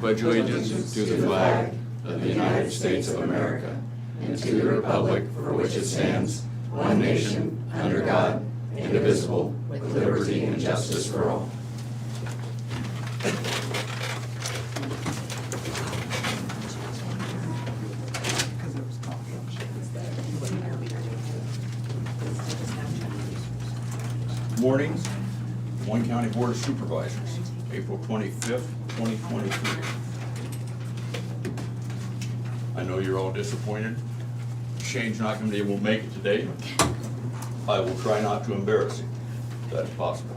Pledge allegiance to the flag of the United States of America and to the republic for which it stands, one nation, under God, indivisible, with liberty and justice for all. Mornings, Moines County Board of Supervisors, April 25th, 2023. I know you're all disappointed. Shane's not going to be able to make it today. I will try not to embarrass him, if that's possible.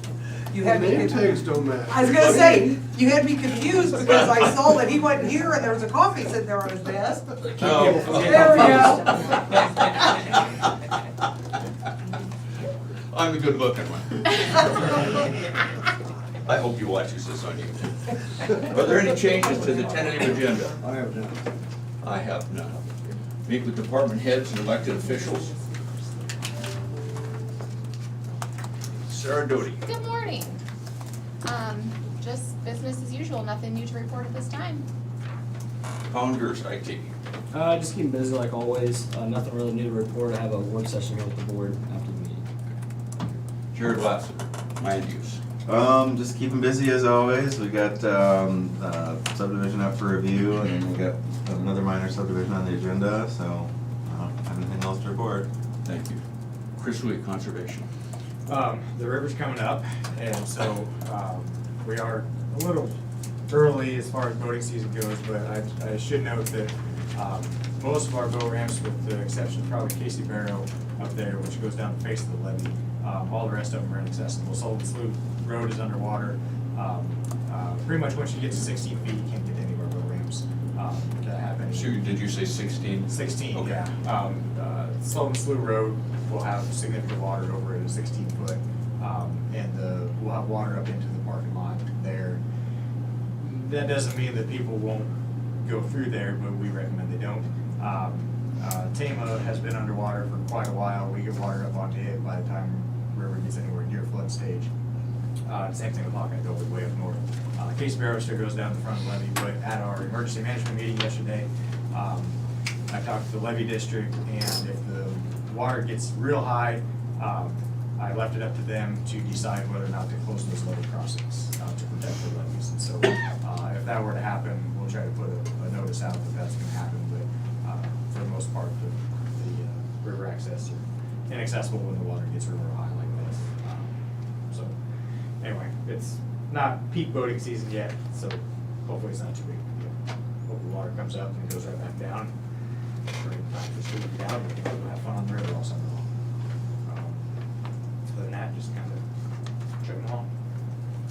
You had me Name tags don't matter. I was gonna say, you had me confused because I saw that he wasn't here and there was a coffee sitting there on his desk. Oh. There we go. I'm the good looking one. I hope you watch this on YouTube. Are there any changes to the tentative agenda? I have none. I have none. Meet with department heads and elected officials. Sarah Doty. Good morning. Just business as usual, nothing new to report at this time. Founders IT. Just keeping busy like always. Nothing really new to report. I have a work session here with the board after the meeting. Jared Lassiter, land use. Just keeping busy as always. We got subdivision up for review, and then we got another minor subdivision on the agenda. So, anything else to report? Thank you. Chris Lee, conservation. The river's coming up, and so we are a little early as far as boating season goes, but I should note that most of our boat ramps, with the exception of probably Casey Barrow up there, which goes down the face of the levee, all the rest of them are inaccessible. Sullivan Slough Road is underwater. Pretty much once you get to 16 feet, you can't get to any of our boat ramps that have any. So did you say 16? 16, Okay. yeah. Sullivan Slough Road will have significant water over it at 16 foot, and we'll have water up into the parking lot there. That doesn't mean that people won't go through there, but we recommend they don't. Tama has been underwater for quite a while. We get water up onto it by the time the river gets anywhere near flood stage. Same thing with Hawkeye Gully way up north. Case Barrow still goes down the front of the levee, but at our emergency management meeting yesterday, I talked to the levee district, and if the water gets real high, I left it up to them to decide whether or not to close those levee crossings to protect the levees. And so if that were to happen, we'll try to put a notice out that that's going to happen, but for the most part, the river access are inaccessible when the water gets real high like this. So anyway, it's not peak boating season yet, so hopefully it's not too big. Hopefully the water comes up and it goes right back down. Great time for school to be out, we can go have fun on the river all summer long. Other than that, just kind of chugging along.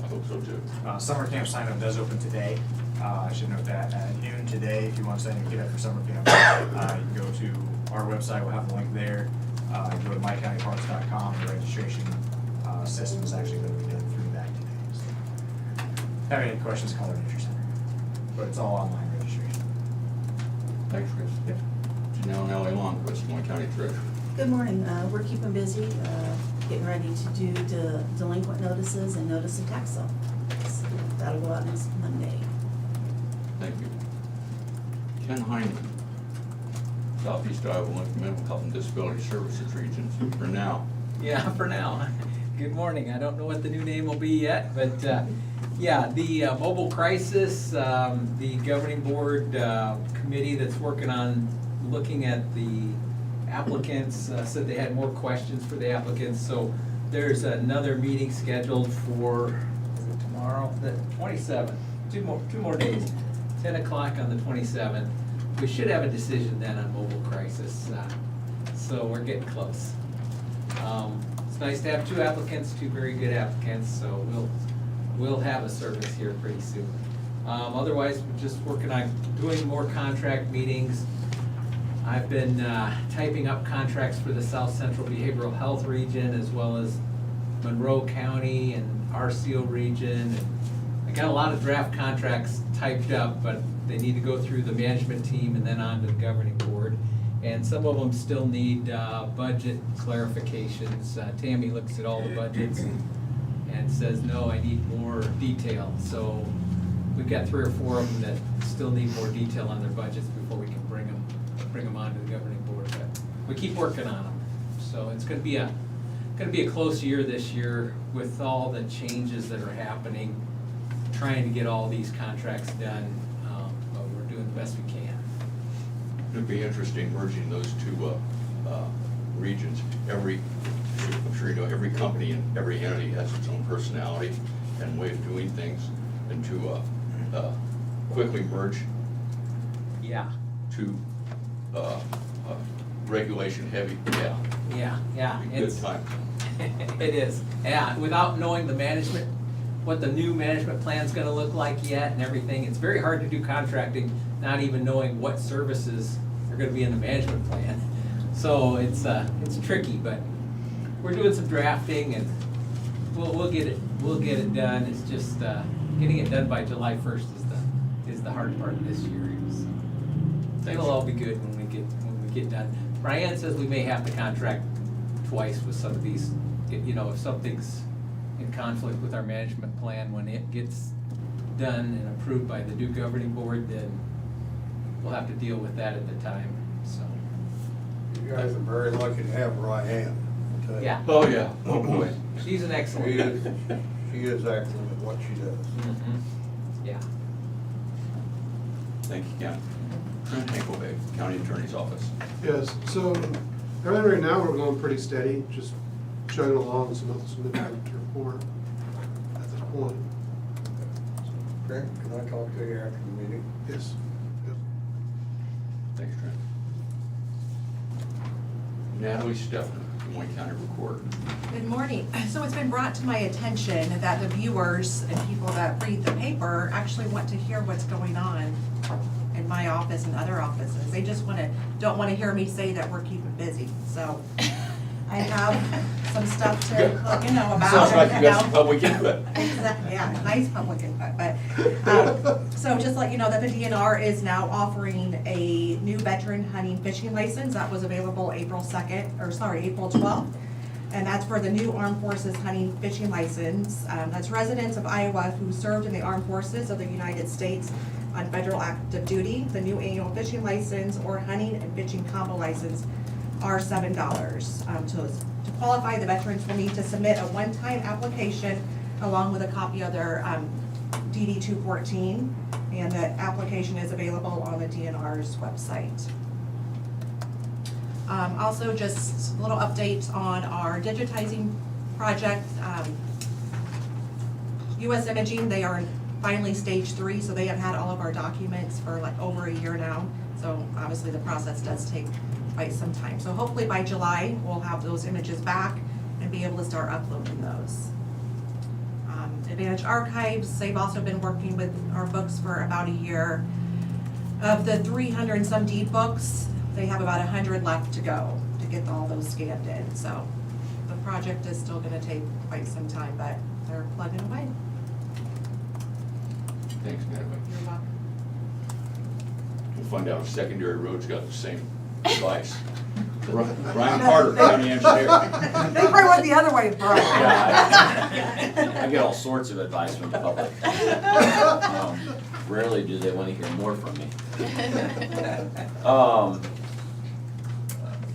I hope so too. Summer camp sign up does open today. I should note that at noon today, if you want to sign a kid up for summer camp, you can go to our website, we'll have a link there. You go to mycountyparks.com, the registration system is actually going to be done through that today. So, have any questions, call our nature center. But it's all online registration. Thanks, Chris. Yep. Janelle and Ellie Longquist, Moines County Treasurer. Good morning. We're keeping busy, getting ready to do delinquent notices and notice of tax sale. So that'll go out next Monday. Thank you. Ken Hyman, Southeast Iowa Mental Health and Disability Services Region, for now. Yeah, for now. Good morning. I don't know what the new name will be yet, but yeah, the mobile crisis, the governing board committee that's working on looking at the applicants said they had more questions for the applicants. So there's another meeting scheduled for, is it tomorrow? The 27th. Two more days. 10 o'clock on the 27th. We should have a decision then on mobile crisis. So we're getting close. It's nice to have two applicants, two very good applicants, so we'll have a service here pretty soon. Otherwise, we're just working on doing more contract meetings. I've been typing up contracts for the South Central Behavioral Health region, as well as Monroe County and RCO region. And I got a lot of draft contracts typed up, but they need to go through the management team and then on to the governing board. And some of them still need budget clarifications. Tammy looks at all the budgets and says, no, I need more detail. So we've got 3 or 4 of them that still need more detail on their budgets before we can bring them onto the governing board, but we keep working on them. So it's gonna be a close year this year with all the changes that are happening, trying to get all these contracts done, but we're doing the best we can. It'd be interesting merging those two regions. I'm sure you know, every company and every entity has its own personality and way of doing things, and to quickly merge Yeah, two regulation heavy, yeah. be good It's- time. It is, yeah, without knowing the management, what the new management plan's gonna look like yet and everything, it's very hard to do contracting, not even knowing what services are gonna be in the management plan. So it's tricky, but we're doing some drafting and we'll get it done. It's just, getting it done by July 1st is the hard part of this year. So it'll all be good when we get done. Brian says we may have to contract twice with some of these, you know, if something's in conflict with our management plan, when it gets done and approved by the new governing board, then we'll have to deal with that at the time, so. You guys are very lucky to have Ryan. I'll tell you. Yeah, Oh, yeah, oh boy. she's an She excellent. is, she is excellent at what she does. Mhm. Yeah. Thank you, Ken. Trent Hankelbeck, County Attorney's Office. Yes, so, everything right now, we're going pretty steady, just chugging along, so nothing significant to report at this point. Trent, can I talk to you after the meeting? Yes. Thanks, Trent. Natalie Stefan, Des Moines County Recorder. Good morning. So it's been brought to my attention that the viewers and people that read the paper actually want to hear what's going on in my office and other offices. They just don't want to hear me say that we're keeping busy. So I have some stuff to let you know about. Sounds like you got some public input. Exactly, yeah, nice public input, but, so just let you know that the DNR is now offering a new veteran hunting fishing license that was available April 12th. And that's for the new Armed Forces hunting fishing license. That's residents of Iowa who served in the Armed Forces of the United States on federal active duty. The new annual fishing license or hunting and fishing combo license are $7. To qualify, the veterans will need to submit a one-time application along with a copy of their DD 214, and the application is available on the DNR's website. Also, just a little update on our digitizing project. US Imaging, they are finally stage 3, so they have had all of our documents for like over a year now. So obviously the process does take quite some time. So hopefully by July, we'll have those images back and be able to start uploading those. Advantage Archives, they've also been working with our books for about a year. Of the 300 and some deed books, they have about 100 left to go to get all those scanned in. So the project is still gonna take quite some time, but they're plugging away. Thanks, Natalie. You're welcome. We'll find out if secondary roads got the same advice. Brian Carter, County Engineer. They probably went the other way, Brian. Yeah, I get all sorts of advice from the public. Rarely do they want to hear more from me.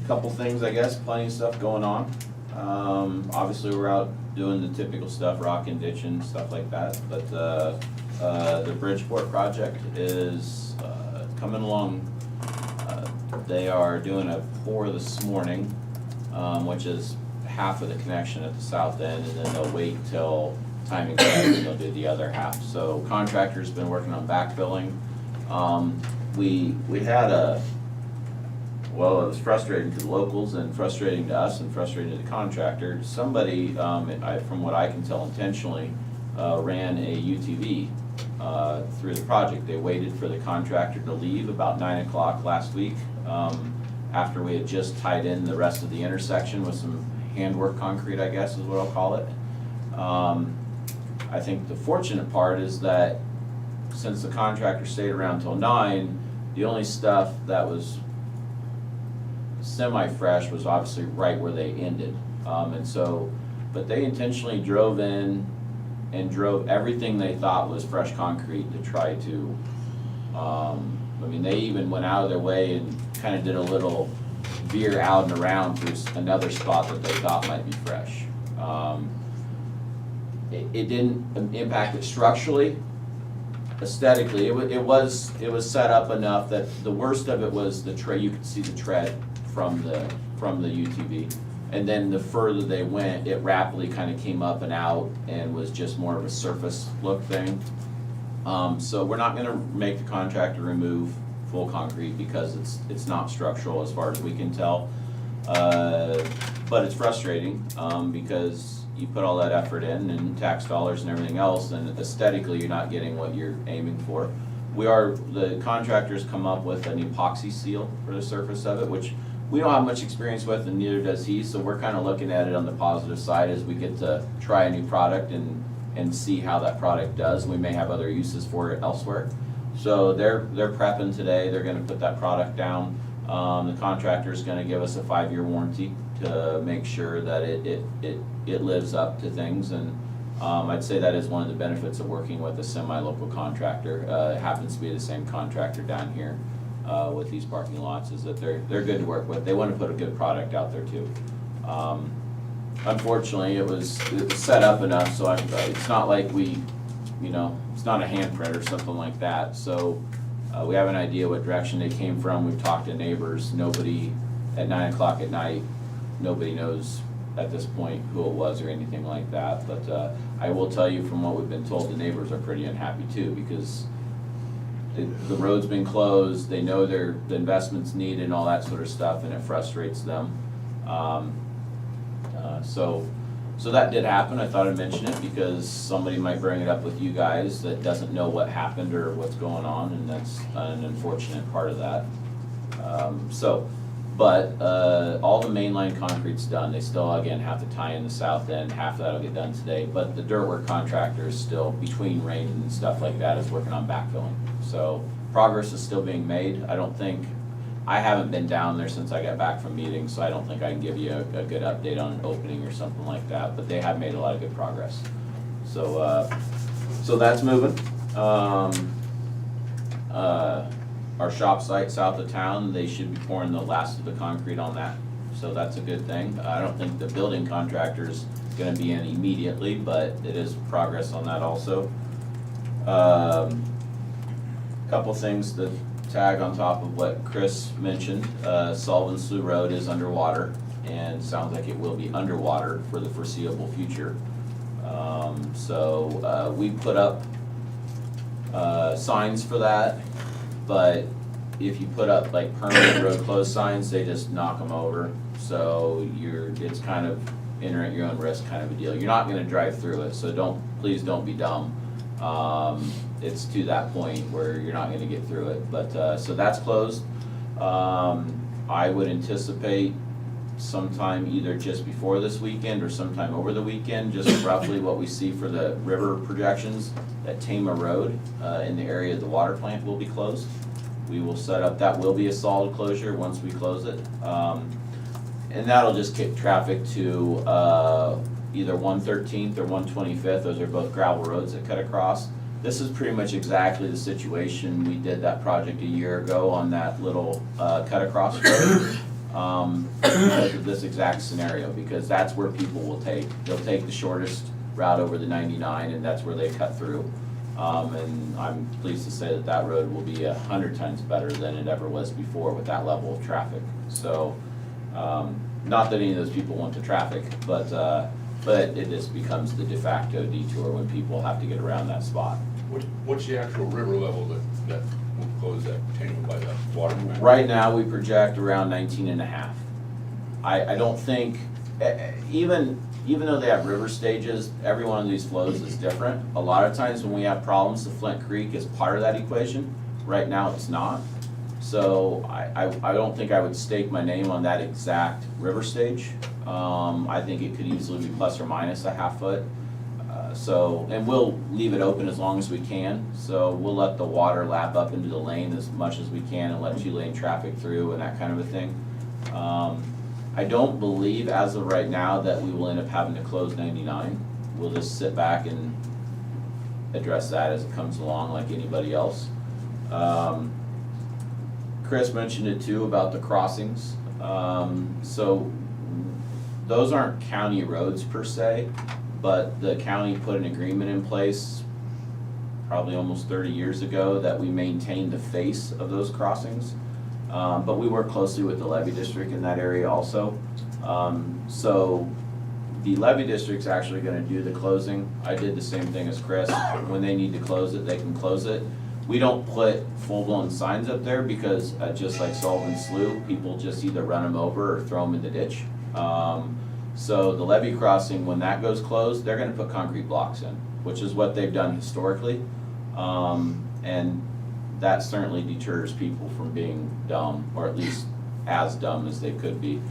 Couple things, I guess, plenty of stuff going on. Obviously, we're out doing the typical stuff, rock and ditching, stuff like that. But the Bridgeport project is coming along. They are doing a pour this morning, which is half of the connection at the south end, and then they'll wait till timing comes and they'll do the other half. So contractor's been working on backfilling. We had well, it was frustrating to the locals and frustrating to us and frustrating to the contractor. Somebody, from what I can tell intentionally, ran a UTV through the project. They waited for the contractor to leave about 9 o'clock last week, after we had just tied in the rest of the intersection with some handwork concrete, I guess is what I'll call it. I think the fortunate part is that since the contractor stayed around till 9, the only stuff that was semi-fresh was obviously right where they ended. And so, but they intentionally drove in and drove everything they thought was fresh concrete to try to, I mean, they even went out of their way and kind of did a little veer out and around through another spot that they thought might be fresh. It didn't impact it structurally. Aesthetically, it was set up enough that the worst of it was the tread. You could see the tread from the UTV, and then the further they went, it rapidly kind of came up and out and was just more of a surface look thing. So we're not going to make the contractor remove full concrete because it's not structural as far as we can tell. But it's frustrating because you put all that effort in and tax dollars and everything else, and aesthetically you're not getting what you're aiming for. The contractors come up with an epoxy seal for the surface of it, which we don't have much experience with and neither does he, so we're kind of looking at it on the positive side as we get to try a new product and see how that product does. We may have other uses for it elsewhere. So they're prepping today, they're gonna put that product down. The contractor's gonna give us a 5-year warranty to make sure that it lives up to things, and I'd say that is one of the benefits of working with a semi-local contractor. It happens to be the same contractor down here with these parking lots, is that they're good to work with. They want to put a good product out there too. Unfortunately, it was set up enough so it's not like it's not a handprint or something like that. So we have an idea what direction they came from. We've talked to neighbors. Nobody at 9 o'clock at night, nobody knows at this point who it was or anything like that. But I will tell you from what we've been told, the neighbors are pretty unhappy too, because the road's been closed, they know the investment's needed and all that sort of stuff, and it frustrates them. So that did happen. I thought I'd mention it because somebody might bring it up with you guys that doesn't know what happened or what's going on, and that's an unfortunate part of that. But all the mainline concrete's done. They still, again, have to tie in the south end. Half of that'll get done today. But the dirt work contractor is still, between rain and stuff like that, is working on backfilling. So progress is still being made. I haven't been down there since I got back from meetings, so I don't think I can give you a good update on an opening or something like that. But they have made a lot of good progress. So that's moving. Our shop site south of town, they should be pouring the last of the concrete on that. So that's a good thing. I don't think the building contractor's gonna be in immediately, but it is progress on that also. Couple things to tag on top of what Chris mentioned. Sullivan Slough Road is underwater and sounds like it will be underwater for the foreseeable future. We put up signs for that. But if you put up like permanent road closed signs, they just knock them over. So it's kind of enter at your own risk kind of a deal. You're not gonna drive through it, so please don't be dumb. It's to that point where you're not gonna get through it. But, so that's closed. I would anticipate sometime either just before this weekend or sometime over the weekend, just roughly what we see for the river projections, that Tama Road in the area of the water plant will be closed. We will set up, that will be a solid closure once we close it. And that'll just kick traffic to either 113th or 125th. Those are both gravel roads that cut across. This is pretty much exactly the situation. We did that project a year ago on that little cut across road. Because of this exact scenario, because that's where people will they'll take the shortest route over the 99, and that's where they cut through. And I'm pleased to say that road will be 100 times better than it ever was before with that level of traffic. So, not that any of those people want the traffic, but it just becomes the de facto detour when people have to get around that spot. What's the actual river level that will close that container by the water plant? Right now, we project around 19.5. I don't think, even though they have river stages, every one of these flows is different. A lot of times when we have problems, the Flint Creek is part of that equation. Right now, it's not. So I don't think I would stake my name on that exact river stage. I think it could easily be plus or minus a half foot. And we'll leave it open as long as we can. So we'll let the water lap up into the lane as much as we can and let 2-lane traffic through and that kind of a thing. I don't believe as of right now that we will end up having to close 99. We'll just sit back and address that as it comes along like anybody else. Chris mentioned it too about the crossings. So those aren't county roads per se, but the county put an agreement in place probably almost 30 years ago that we maintain the face of those crossings. But we work closely with the levee district in that area also. So the levee district's actually gonna do the closing. I did the same thing as Chris. When they need to close it, they can close it. We don't put full-blown signs up there because just like Sullivan Slough, people just either run them over or throw them in the ditch. So the levee crossing, when that goes closed, they're gonna put concrete blocks in, which is what they've done historically. And that certainly deters people from being dumb, or at least as dumb as they could be.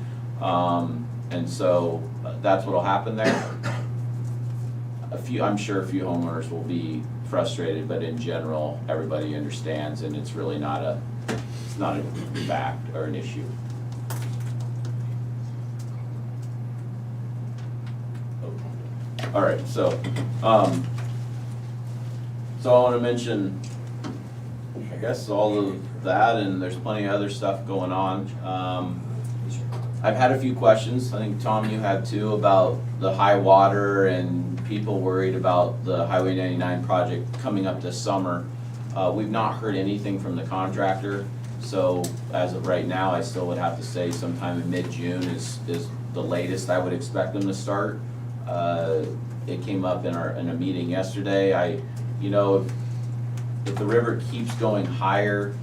And so that's what'll happen there. I'm sure a few homeowners will be frustrated, but in general, everybody understands, and it's really not a fact or an issue. All right, so I wanna mention, I guess, all of that, and there's plenty of other stuff going on. I've had a few questions, I think Tom, you had too, about the high water and people worried about the Highway 99 project coming up this summer. We've not heard anything from the contractor, so as of right now, I still would have to say sometime in mid-June is the latest I would expect them to start. It came up in a meeting yesterday. If the river keeps going higher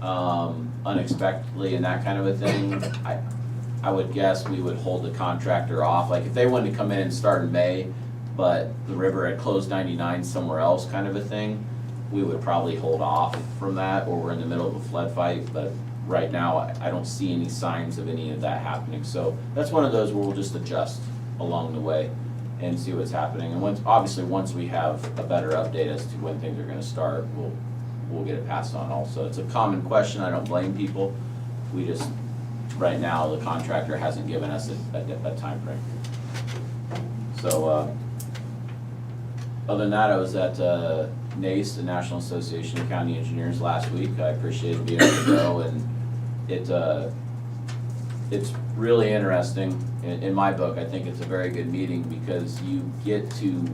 unexpectedly and that kind of a thing, I would guess we would hold the contractor off. Like if they wanted to come in and start in May, but the river had closed 99 somewhere else kind of a thing, we would probably hold off from that, or we're in the middle of a flood fight. But right now, I don't see any signs of any of that happening. So that's one of those where we'll just adjust along the way and see what's happening. And once we have a better update as to when things are gonna start, we'll get it passed on also. It's a common question, I don't blame people. We just, right now, the contractor hasn't given us a time frame. So, other than that, I was at NACE, the National Association of County Engineers, last week. I appreciated being able to go, and it's really interesting. In my book, I think it's a very good meeting because you get to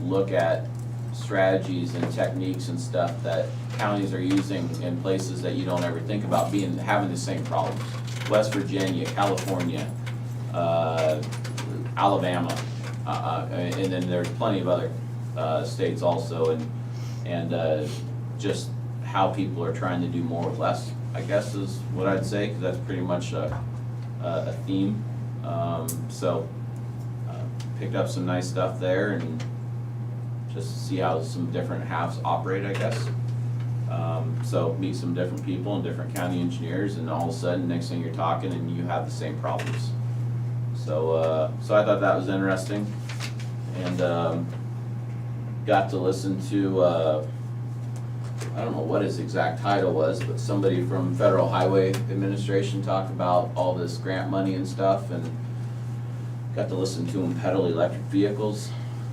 look at strategies and techniques and stuff that counties are using in places that you don't ever think about having the same problems. West Virginia, California, Alabama, and then there's plenty of other states also, and just how people are trying to do more with less, I guess is what I'd say, because that's pretty much a theme. So picked up some nice stuff there, and just to see how some different halves operate, I guess. So meet some different people and different county engineers, and all of a sudden, next thing you're talking and you have the same problems. So I thought that was interesting, and got to listen to, I don't know what his exact title was, but somebody from Federal Highway Administration talked about all this grant money and stuff, and got to listen to him peddle electric vehicles.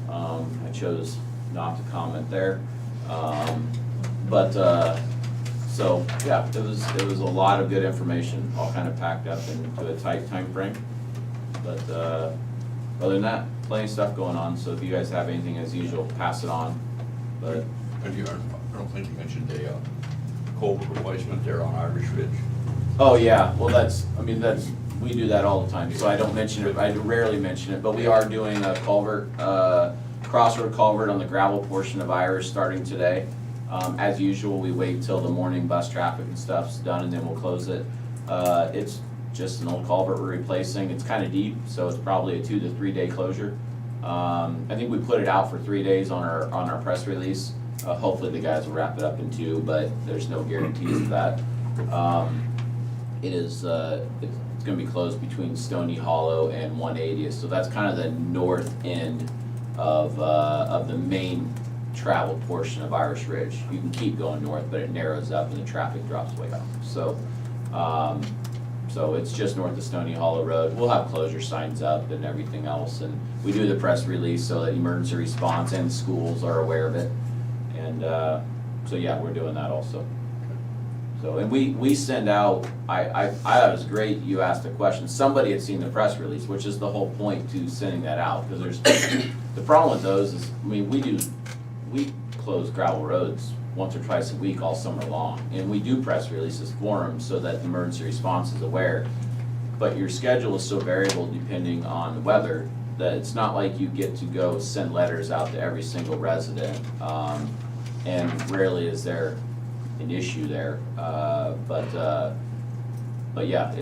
I chose not to comment there. So yeah, it was a lot of good information, all kind of packed up into a tight time frame. But other than that, plenty of stuff going on. So if you guys have anything, as usual, pass it on. But I don't think you mentioned a culvert replacement there on Irish Ridge. oh yeah, well we do that all the time. So I don't mention it. I rarely mention it, but we are doing a culvert, crossroad culvert on the gravel portion of Irish starting today. As usual, we wait till the morning bus traffic and stuff's done, and then we'll close it. It's just an old culvert we're replacing. It's kind of deep, so it's probably a 2 to 3 day closure. I think we put it out for 3 days on our press release. Hopefully the guys will wrap it up in 2, but there's no guarantees of that. It's gonna be closed between Stony Hollow and 180th, so that's kind of the north end of the main travel portion of Irish Ridge. You can keep going north, but it narrows up and the traffic drops way off. So it's just north of Stony Hollow Road. We'll have closure signs up and everything else, and we do the press release so that emergency response and schools are aware of it. And so, yeah, we're doing that also. So, and we send out, I thought it was great you asked the question. Somebody had seen the press release, which is the whole point to sending that out, because there's, the problem with those is, I mean, we close gravel roads once or twice a week all summer long, and we do press releases for them so that the emergency response is aware. But your schedule is so variable depending on the weather, that it's not like you get to go send letters out to every single resident. And rarely is there an issue there, but yeah,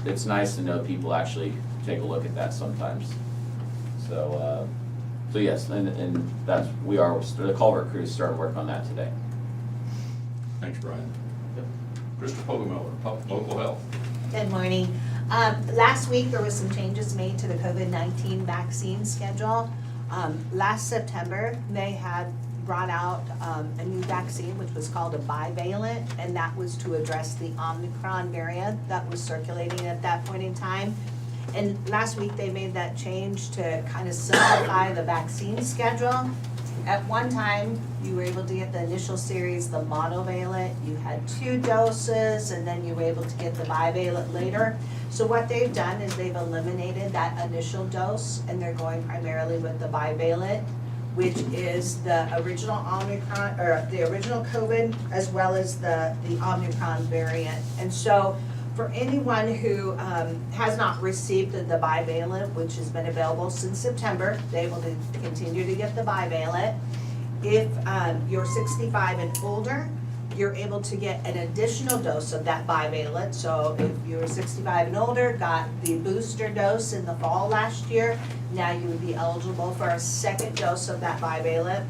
it's nice to know people actually take a look at that sometimes. So yes, and that's, the culvert crew started work on that today. Thanks, Brian. Krista Pogomiller, local health. Good morning. Last week, there was some changes made to the COVID-19 vaccine schedule. Last September, they had brought out a new vaccine, which was called a bivalent, and that was to address the Omicron variant that was circulating at that point in time. And last week, they made that change to kind of simplify the vaccine schedule. At one time, you were able to get the initial series, the monovalent, you had 2 doses, and then you were able to get the bivalent later. So what they've done is they've eliminated that initial dose, and they're going primarily with the bivalent, which is the original Omicron, or the original COVID, as well as the Omicron variant. And so for anyone who has not received the bivalent, which has been available since September, they're able to continue to get the bivalent. If you're 65 and older, you're able to get an additional dose of that bivalent. So if you're 65 and older, got the booster dose in the fall last year, now you would be eligible for a second dose of that bivalent.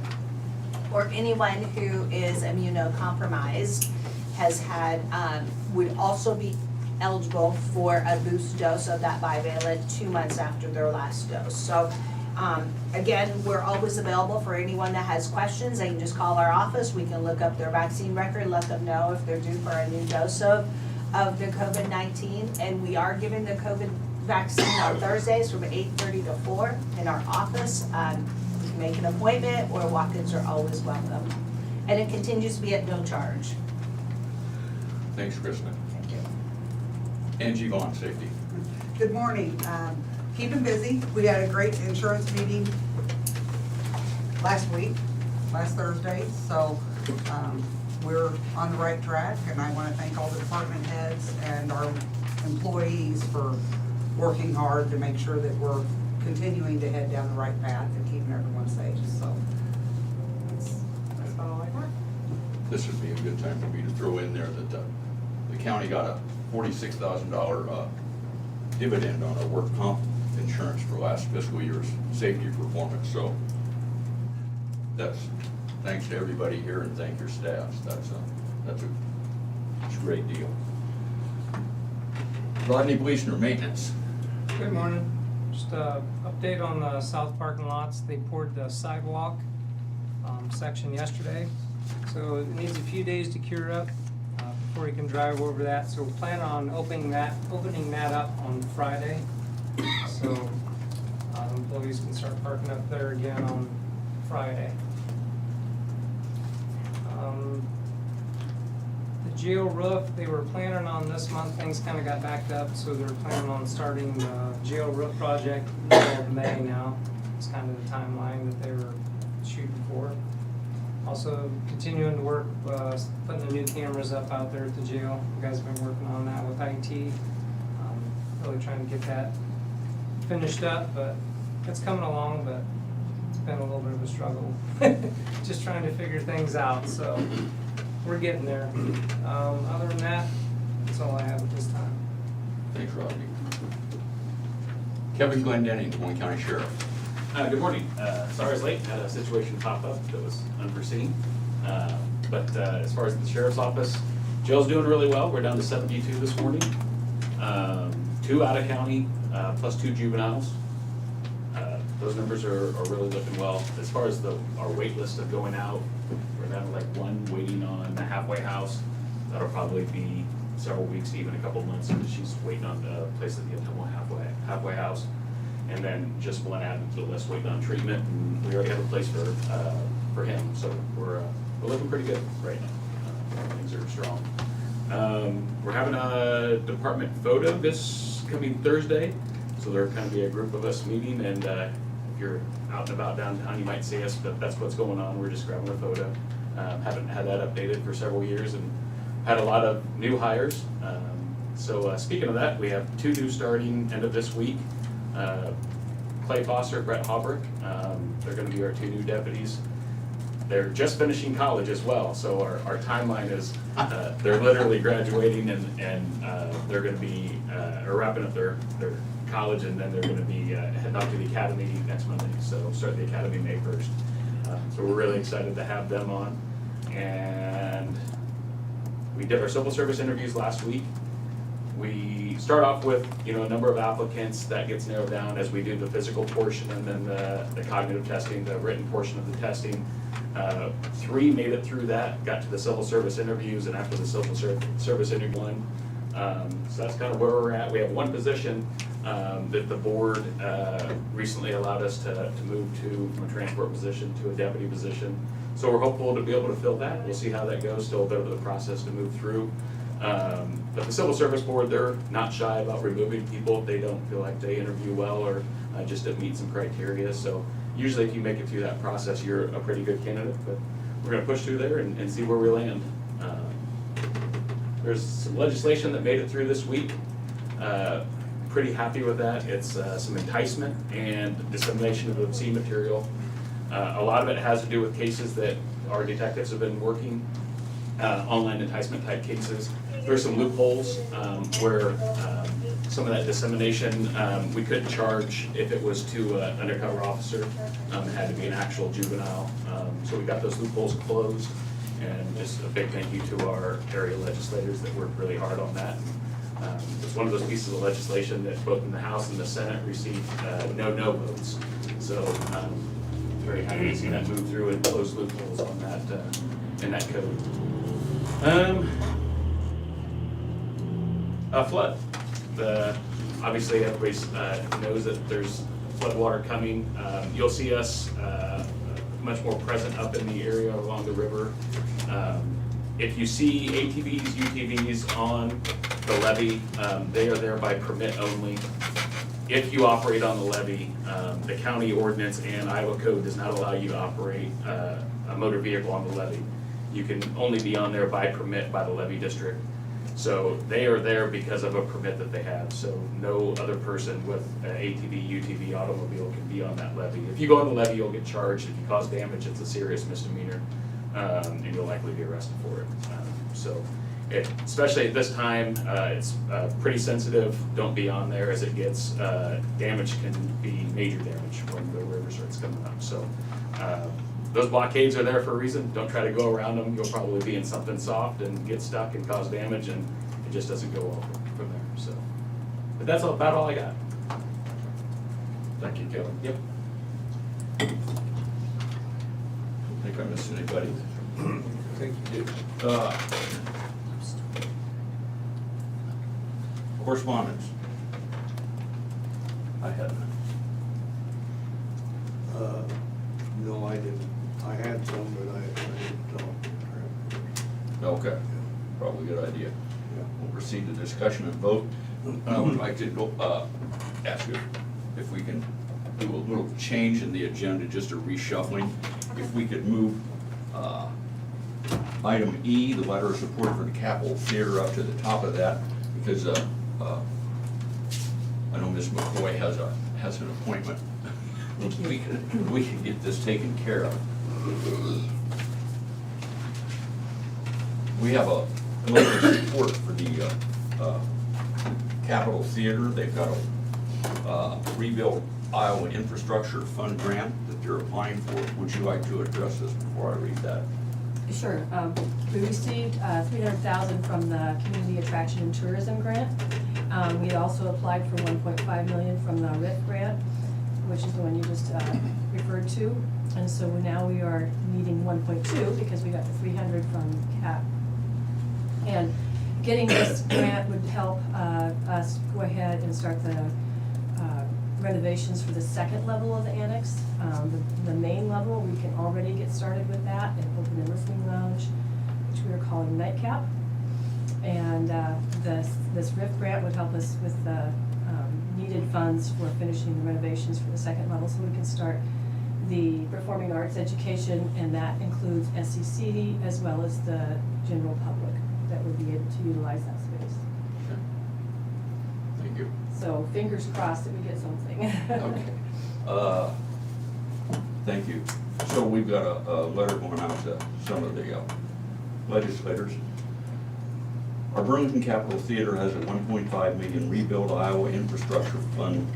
Or anyone who is immunocompromised has had, would also be eligible for a boost dose of that bivalent 2 months after their last dose. So again, we're always available for anyone that has questions. They can just call our office. We can look up their vaccine record, let them know if they're due for a new dose of the COVID-19. And we are giving the COVID vaccine on Thursdays from 8:30 to 4 in our office. You can make an appointment, or walk-ins are always welcome. And it continues to be at no charge. Thanks, Krista. Thank you. Angie Vaughn, safety. Good morning. Keeping busy. We had a great insurance meeting last Thursday, so we're on the right track, and I want to thank all the department heads and our employees for working hard to make sure that we're continuing to head down the right path and keeping everyone safe, so that's about all I got. This would be a good time for me to throw in there that the county got a $46,000 dividend on our work comp insurance for last fiscal year's safety performance, so that's thanks to everybody here and thank your staffs. That's a great deal. Rodney Bleasner, maintenance. Good morning. Just a update on the south parking lots. They poured the sidewalk section yesterday, so it needs a few days to cure up before you can drive over that. So we plan on opening that up on Friday, so employees can start parking up there again on Friday. The jail roof, they were planning on this month, things kind of got backed up, so they're planning on starting the jail roof project middle of May now. It's kind of the timeline that they were shooting for. Also continuing to work, putting the new cameras up out there at the jail. You guys have been working on that with IT. Really trying to get that finished up, but it's coming along, but it's been a little bit of a struggle. Just trying to figure things out, so we're getting there. Other than that, that's all I have at this time. Thanks, Rodney. Kevin Glendenning, Moines County Sheriff. Good morning. Sorry I was late. Had a situation pop up that was unforeseen. But as far as the sheriff's office, jail's doing really well. We're down to 72 this morning. 2 out of county, plus 2 juveniles. Those numbers are really looking well. As far as our wait list of going out, we're down to like 1 waiting on the halfway house. That'll probably be several weeks, even a couple months, because she's waiting on the place at the Ottumwa halfway house. And then just 1 added to the list waiting on treatment. And we already have a place for for him. So we're looking pretty good right now. Things are strong. We're having a department photo this coming Thursday. So there'll kind of be a group of us meeting, and if you're out and about downtown, you might see us, but that's what's going on. We're just grabbing a photo. Haven't had that updated for several years and had a lot of new hires. So speaking of that, we have 2 new starting end of this week. Clay Foster, Brett Haubrick. They're gonna be our 2 new deputies. They're just finishing college as well, so our timeline is, they're literally graduating and they're gonna be, or wrapping up their college, and then they're gonna be heading off to the academy next Monday, so start the academy May 1st. So we're really excited to have them on. And we did our civil service interviews last week. We start off with, a number of applicants. That gets narrowed down as we do the physical portion and then the cognitive testing, the written portion of the testing. 3 made it through that, got to the civil service interviews, and after the civil service interview, 1. So that's kind of where we're at. We have 1 position that the board recently allowed us to move to from a transport position to a deputy position. So we're hopeful to be able to fill that. We'll see how that goes. Still a bit of the process to move through. But the Civil Service Board, they're not shy about removing people if they don't feel like they interview well or just didn't meet some criteria. So usually if you make it through that process, you're a pretty good candidate, but we're gonna push through there and see where we land. There's some legislation that made it through this week. Pretty happy with that. It's some enticement and dissemination of obscene material. A lot of it has to do with cases that our detectives have been working, online enticement type cases. There's some loopholes where some of that dissemination, we couldn't charge if it was to an undercover officer. It had to be an actual juvenile. So we got those loopholes closed. And just a big thank you to our area legislators that worked really hard on that. It's one of those pieces of legislation that both in the House and the Senate received no votes. So very happy to see that move through and close loopholes on that in that code. Flood. Obviously everybody knows that there's flood water coming. You'll see us much more present up in the area along the river. If you see ATVs, UTVs on the levee, they are there by permit only. If you operate on the levee, the county ordinance and Iowa code does not allow you to operate a motor vehicle on the levee. You can only be on there by permit by the levee district. So they are there because of a permit that they have. So no other person with an ATV, UTV, automobile can be on that levee. If you go on the levee, you'll get charged. If you cause damage, it's a serious misdemeanor, and you'll likely be arrested for it. Especially at this time, it's pretty sensitive. Don't be on there as it gets, damage can be major damage when the river starts coming up. So those blockades are there for a reason. Don't try to go around them. You'll probably be in something soft and get stuck and cause damage, and it just doesn't go well from there. So, but that's about all I got. Thank you, Kevin. Yep. I don't think I missed anybody. I think you did. Correspondence. I had none. No, I didn't. I had some, but I didn't talk. Okay, probably a good idea. Yeah. We'll proceed to discussion and vote. I would like to go, ask you if we can do a little change in the agenda, just a reshuffling. If we could move item E, the letter of support for the Capitol Theater, up to the top of that, because I know Ms. McCoy has an appointment. We can get this taken care of. We have a letter of support for the Capitol Theater. They've got a Rebuild Iowa Infrastructure Fund grant that they're applying for. Would you like to address this before I read that? Sure. We received $300,000 from the Community Attraction and Tourism Grant. We had also applied for $1.5 million from the RIF grant, which is the one you just referred to. And so now we are needing 1.2 because we got the 300 from CAP. And getting this grant would help us go ahead and start the renovations for the second level of the annex. The main level, we can already get started with that and open the listening lounge, which we are calling Nightcap. And this RIF grant would help us with the needed funds for finishing the renovations for the second level, so we can start the performing arts education, and that includes SEC as well as the general public that would be able to utilize that space. Thank you. So fingers crossed that we get something. Okay. Thank you. So we've got a letter going out to some of the legislators. Our Burlington Capitol Theater has a $1.5 million Rebuild Iowa Infrastructure Fund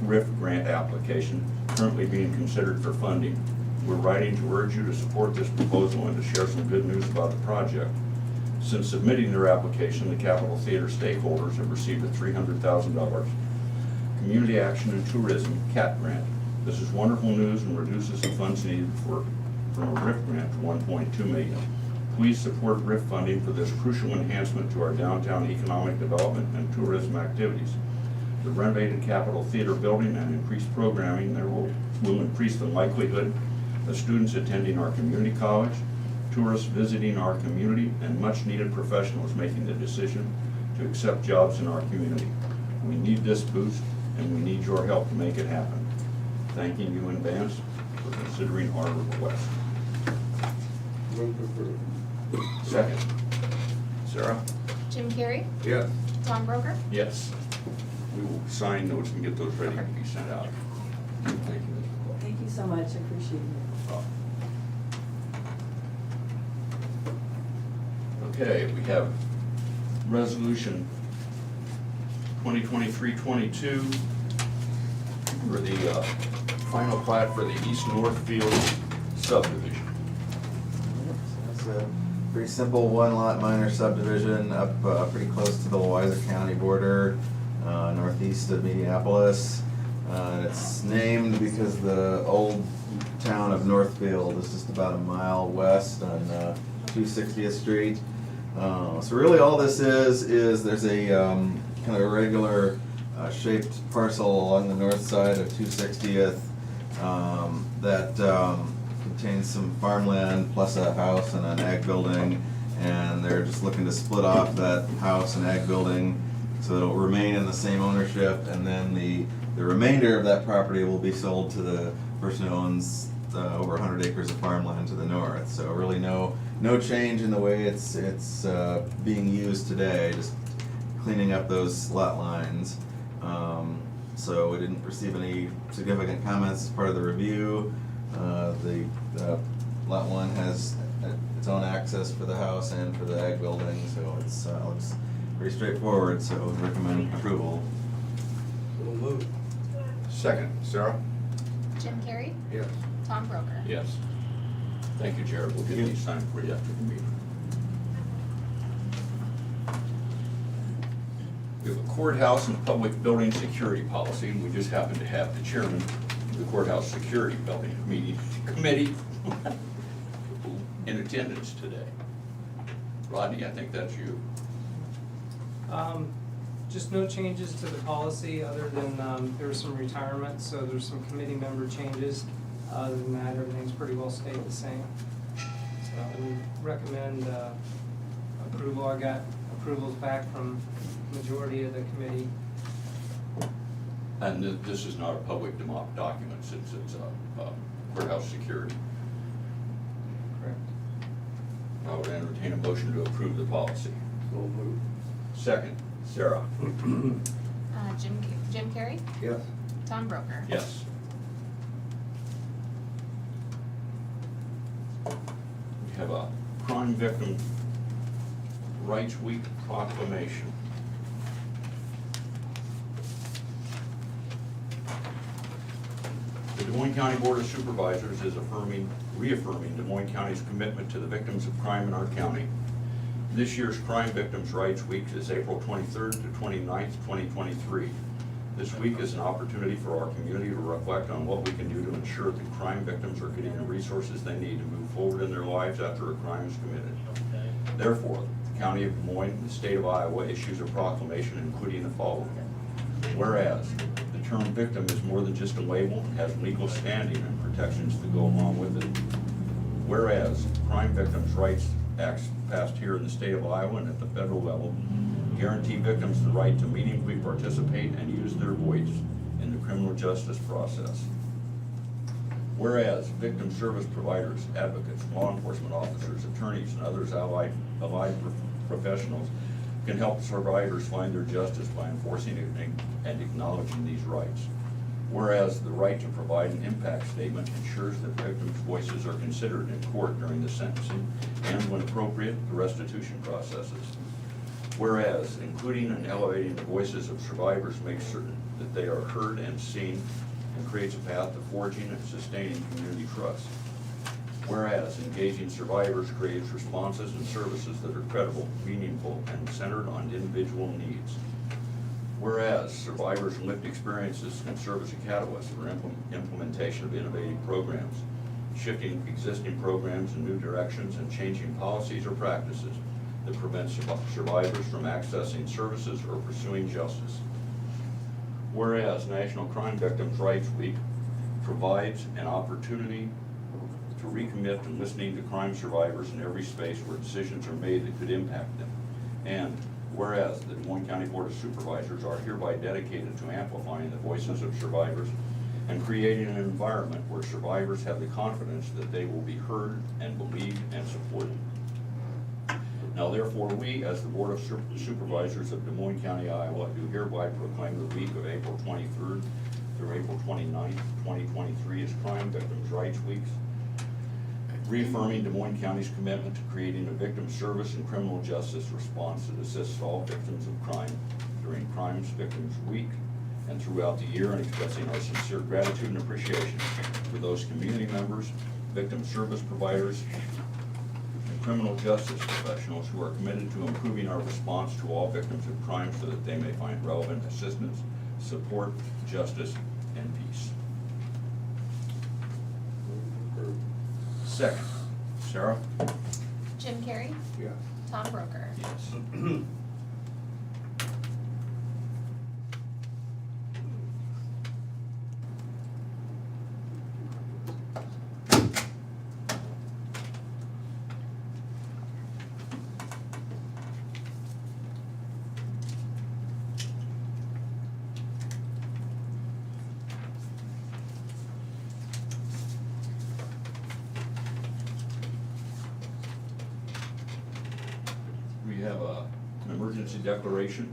RIF grant application currently being considered for funding. We're writing to urge you to support this proposal and to share some good news about the project. Since submitting their application, the Capitol Theater stakeholders have received a $300,000 Community Action and Tourism CAT grant. This is wonderful news and reduces the funds needed from a RIF grant to $1.2 million. Please support RIF funding for this crucial enhancement to our downtown economic development and tourism activities. The renovated Capitol Theater building and increased programming there will increase the likelihood of students attending our community college, tourists visiting our community, and much-needed professionals making the decision to accept jobs in our community. We need this boost, and we need your help to make it happen. Thanking you in advance for considering our request. Move to approve. Second. Sarah? Jim Carrey? Yes. Tom Broker? Yes. We will sign those and get those ready to be sent out. Thank you. Thank you so much, I appreciate it. Okay, we have resolution 2023-22 for the final plat for the East Northfield subdivision. It's a pretty simple one-lot minor subdivision up pretty close to the Weiser County border, northeast of Minneapolis. It's named because the old town of Northfield is just about a mile west on 260th Street. So really all this is there's a kind of irregular shaped parcel along the north side of 260th that contains some farmland plus a house and an ag building, and they're just looking to split off that house and ag building so it'll remain in the same ownership, and then the remainder of that property will be sold to the person who owns over 100 acres of farmland to the north. So really no change in the way it's being used today, just cleaning up those lot lines. So we didn't receive any significant comments as part of the review. The lot one has its own access for the house and for the ag building, so it's looks pretty straightforward, so we recommend approval. So moved. Second. Sarah? Jim Carrey? Yes. Tom Broker? Yes. Thank you, Jared. We'll get these signed for you after the meeting. We have a courthouse and public building security policy, and we just happen to have the chairman of the courthouse security building committee in attendance today. Rodney, I think that's you. Just no changes to the policy other than there was some retirement, so there's some committee member changes. Other than that, everything's pretty well stayed the same. So we recommend approval. I got approvals back from majority of the committee. And this is not a public document since it's courthouse security. Correct. I would entertain a motion to approve the policy. So moved. Second. Sarah? Jim Carrey? Yes. Tom Broker? Yes. We have a Crime Victim Rights Week proclamation. The Des Moines County Board of Supervisors is reaffirming Des Moines County's commitment to the victims of crime in our county. This year's Crime Victims Rights Week is April 23rd to 29th, 2023. This week is an opportunity for our community to reflect on what we can do to ensure that crime victims are getting the resources they need to move forward in their lives after a crime is committed. Therefore, the County of Des Moines and the State of Iowa issues a proclamation including the following. Whereas, the The term victim is more than just a label and has legal standing and protections that go along with it. Whereas Crime Victims' Rights Acts passed here in the state of Iowa and at the federal level guarantee victims the right to meaningfully participate and use their voice in the criminal justice process. Whereas victim service providers, advocates, law enforcement officers, attorneys, and others allied professionals can help survivors find their justice by enforcing and acknowledging these rights. Whereas the right to provide an impact statement ensures that victims' voices are considered in court during the sentencing and, when appropriate, the restitution processes. Whereas including and elevating the voices of survivors makes certain that they are heard and seen and creates a path to forging and sustaining community trust. Whereas engaging survivors creates responses and services that are credible, meaningful, and centered on individual needs. Whereas survivors' lived experiences can serve as a catalyst for implementation of innovative programs, shifting existing programs in new directions and changing policies or practices that prevent survivors from accessing services or pursuing justice. Whereas National Crime Victims' Rights Week provides an opportunity to recommit to listening to crime survivors in every space where decisions are made that could impact them. And whereas the Des Moines County Board of Supervisors are hereby dedicated to amplifying the voices of survivors and creating an environment where survivors have the confidence that they will be heard and believed and supported. Now therefore, we, as the Board of Supervisors of Des Moines County, Iowa, do hereby proclaim the week of April 23rd through April 29th, 2023 as Crime Victims' Rights Weeks, reaffirming Des Moines County's commitment to creating a victim service and criminal justice response that assists all victims of crime during Crimes Victims Week and throughout the year, and expressing our sincere gratitude and appreciation for those community members, victim service providers, and criminal justice professionals who are committed to improving our response to all victims of crime so that they may find relevant assistance, support, justice, and peace. Second, Sarah? Jim Carrey, Yeah. Tom Broker. Yes. We have an emergency declaration.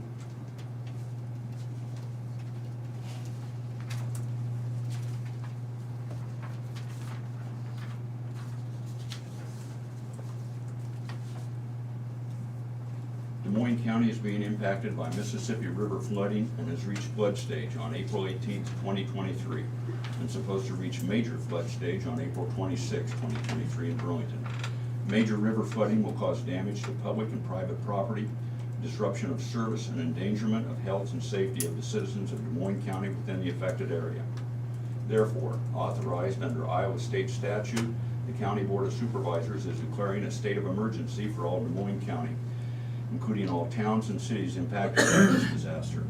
Des Moines County is being impacted by Mississippi River flooding and has reached flood stage on April 18th, 2023, and supposed to reach major flood stage on April 26th, 2023 in Burlington. Major river flooding will cause damage to public and private property, disruption of service, and endangerment of health and safety of the citizens of Des Moines County within the affected area. Therefore, authorized under Iowa State statute, the County Board of Supervisors is declaring a state of emergency for all Des Moines County, including all towns and cities impacted by this disaster.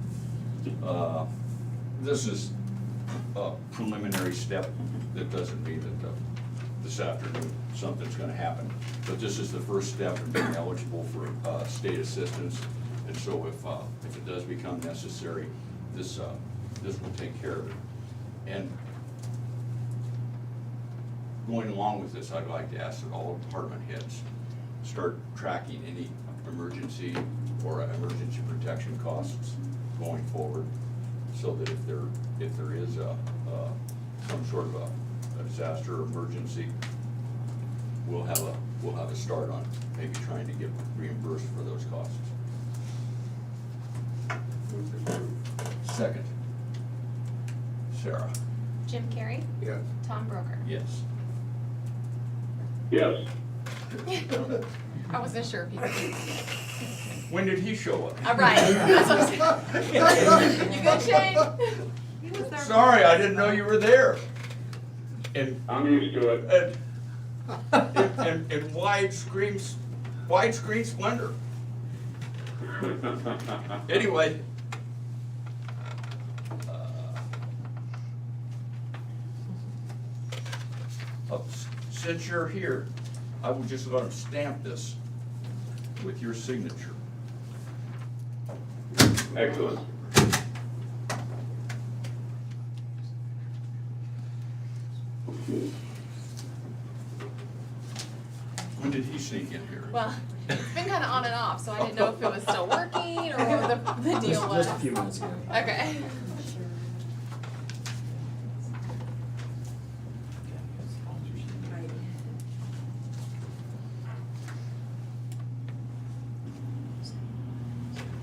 This is a preliminary step. That doesn't mean that this afternoon something's gonna happen. But this is the first step in being eligible for state assistance. And so if it does become necessary, this will take care of it. And going along with this, I'd like to ask that all department heads start tracking any emergency or emergency protection costs going forward, so that if there is some sort of a disaster or emergency, we'll have a start on maybe trying to get reimbursed for those costs. Second, Sarah? Jim Carrey, Yes. Tom Broker. Yes. Yes. I wasn't sure if you could. When did he show up? All right. That's what I'm saying. You good, Shane? He was there. Sorry, I didn't know you were there. And I'm used to it. in widescreen splendor. Anyway, Since you're here, I would just let him stamp this with your signature. Excellent. When did he sneak in here? Well, it's been kind of on and off, so I didn't know if it was still working or what the deal was. Just a few minutes ago. Okay.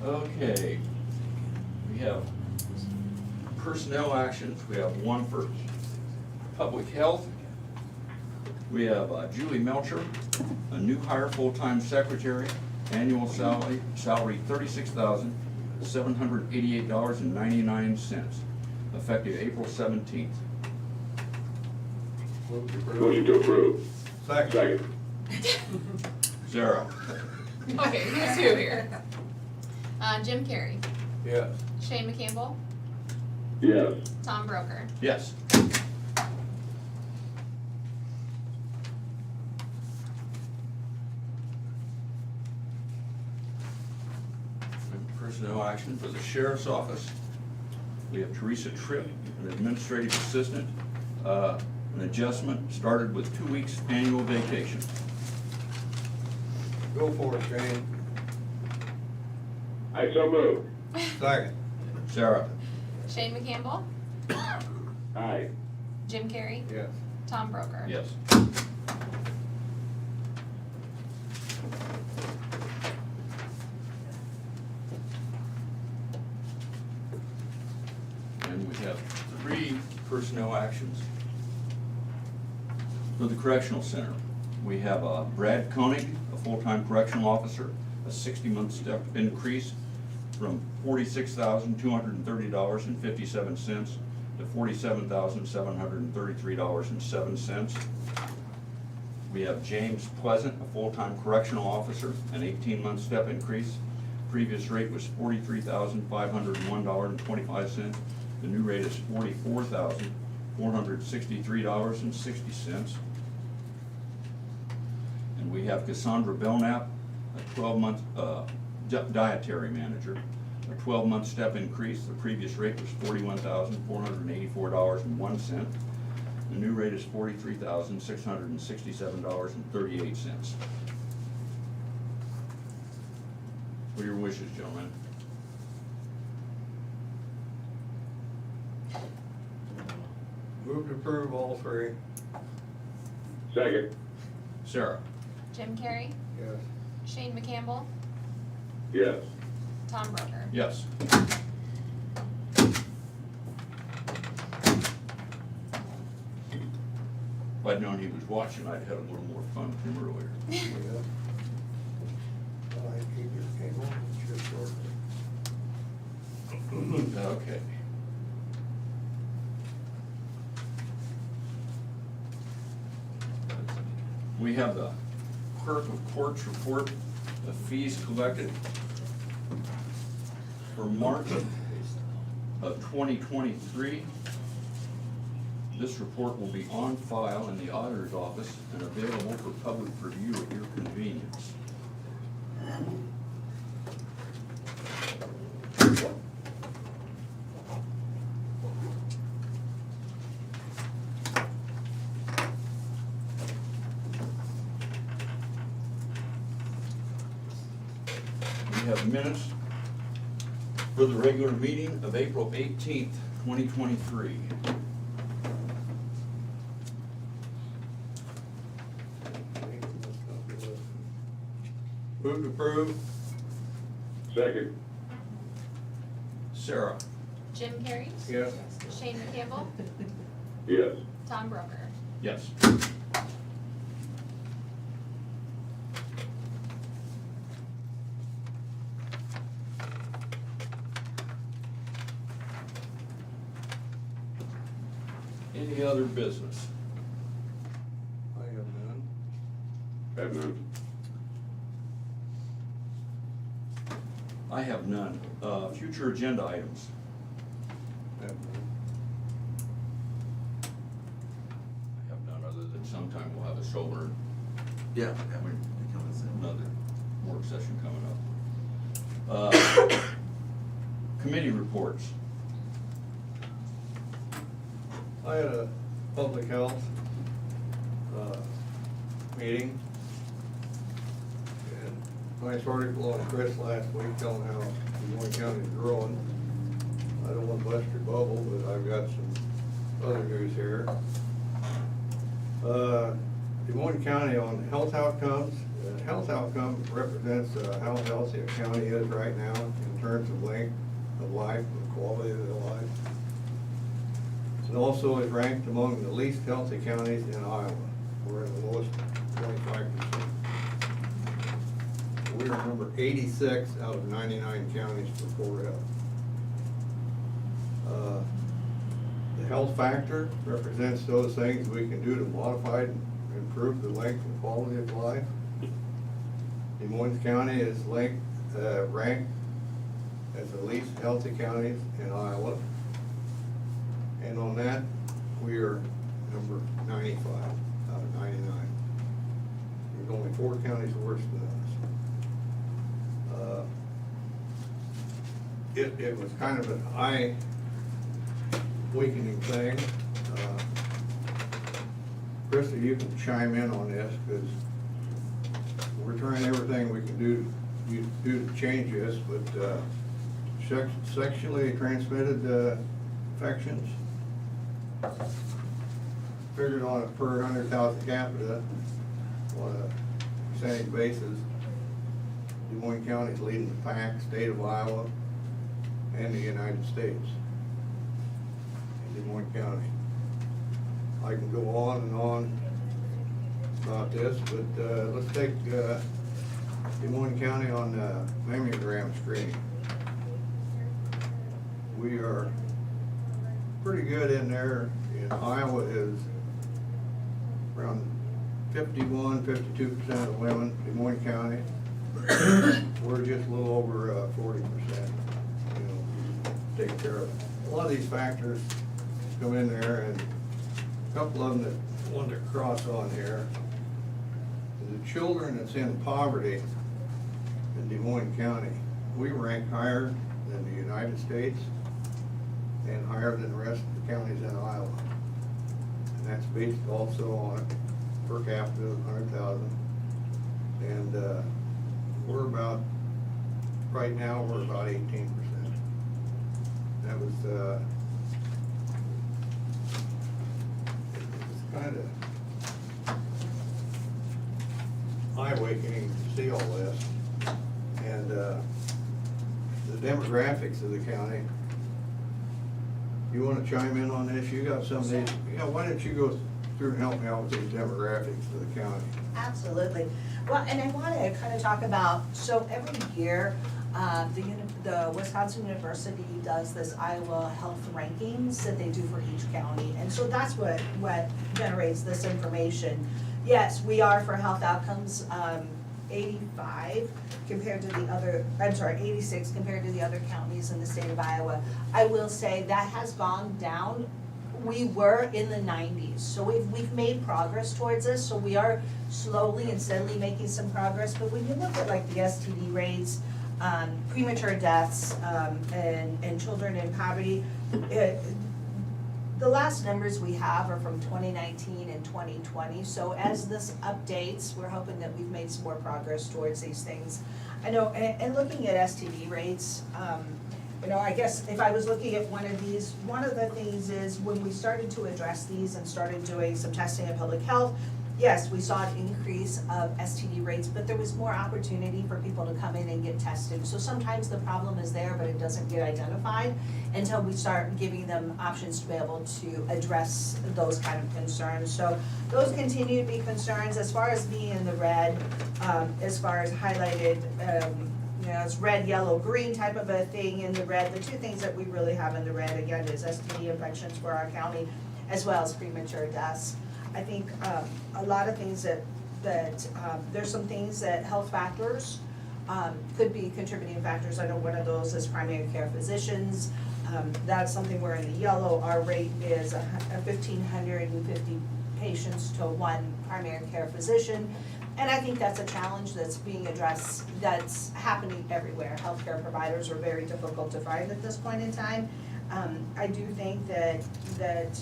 Okay, we have personnel actions. We have one for public health. We have Julie Melcher, a new hire, full-time secretary, annual salary $36,788.99, effective April 17th. Motion to approve. Second. Sarah? Okay, who's who here? Jim Carrey, Yes. Shane McCampbell, Yes. Tom Broker. Yes. Personnel action for the sheriff's office. We have Teresa Tripp, an administrative assistant. An adjustment started with 2 weeks annual vacation. Go for it, Shane. I so move. Second. Sarah? Shane McCampbell, Aye. Jim Carrey, Yes. Tom Broker. Yes. And we have 3 personnel actions. For the correctional center, we have Brad Koenig, a full-time correctional officer, a 60-month step increase from $46,230.57 to $47,733.07. We have James Pleasant, a full-time correctional officer, an 18-month step increase. Previous rate was $43,501.25. The new rate is $44,463.60. And we have Cassandra Belknap, a 12-month dietary manager, a 12-month step increase. The previous rate was $41,484.01. The new rate is $43,667.38. What are your wishes, gentlemen? Move to approve all 3. Second. Sarah? Jim Carrey, Yes. Shane McCampbell, Yes. Tom Broker. Yes. If I'd known he was watching, I'd had a little more fun with him earlier. Yeah. I keep your cable, it's your short. Okay. We have the clerk of courts report of fees collected for March of 2023. This report will be on file in the auditor's office and available for public review at your convenience. We have minutes for the regular meeting of April 18th, 2023. Move to approve. Second. Sarah? Jim Carrey, Yes. Shane McCampbell, Yes. Tom Broker. Yes. Any other business? I have none. Have none. I have none. Future agenda items. Have none. I have none other than sometime we'll have a October, Yeah, we're coming soon. another work session coming up. Committee reports. I had a public health, meeting. And nice article on Chris last week telling how Des Moines County is growing. I don't want to bust your bubble, but I've got some other news here. Des Moines County on health outcomes. Health outcome represents how healthy a county is right now in terms of length of life and quality of their life. It also is ranked among the least healthy counties in Iowa. We're in the lowest 25%. We are number 86 out of 99 counties for poor health. The health factor represents those things we can do to modify and improve the length and quality of life. Des Moines County is ranked as the least healthy counties in Iowa. And on that, we are number 95 out of 99. There's only 4 counties worse than us. It was kind of an eye-awakening thing. Krista, you can chime in on this, because we're trying everything we can do to change this, but sexually transmitted infections, figured on a per 100,000 capita on a percentage basis, Des Moines County is leading the pack, state of Iowa, and the United States in Des Moines County. I can go on and on about this, but let's take Des Moines County on mammogram screening. We are pretty good in there. In Iowa is around 52% of women, Des Moines County. We're just a little over 40%, taking care of. A lot of these factors come in there, and a couple of them that I wanted to cross on here. The children that's in poverty in Des Moines County, we rank higher than the United States and higher than the rest of the counties in Iowa. And that's based also on per capita of 100,000. And we're about, right now, we're about 18%. That was, it's kind of eye-awakening to see all this. And the demographics of the county. You want to chime in on this? You got some of these, why don't you go through and help me out with these demographics of the county? Absolutely. Well, and I want to kind of talk about, so every year, the Wisconsin University does this Iowa health rankings that they do for each county. And so that's what generates this information. Yes, we are for health outcomes, 86 compared to the other counties in the state of Iowa. I will say that has gone down. We were in the 90s, so we've made progress towards this, so we are slowly and steadily making some progress. But when you look at like the STD rates, premature deaths, and children in poverty, the last numbers we have are from 2019 and 2020. So as this updates, we're hoping that we've made some more progress towards these things. I know, and looking at STD rates, I guess if I was looking at one of these, one of the things is when we started to address these and started doing some testing in public health, yes, we saw an increase of STD rates, but there was more opportunity for people to come in and get tested. So sometimes the problem is there, but it doesn't get identified until we start giving them options to be able to address those kind of concerns. So those continue to be concerns. As far as being in the red, as far as highlighted, it's red, yellow, green type of a thing in the red. The two things that we really have in the red, again, is STD infections for our county, as well as premature deaths. I think a lot of things that there's some things that health factors could be contributing factors. I know one of those is primary care physicians. That's something we're in the yellow. Our rate is 1,550 patients to one primary care physician. And I think that's a challenge that's being addressed, that's happening everywhere. Healthcare providers are very difficult to find at this point in time. I do think that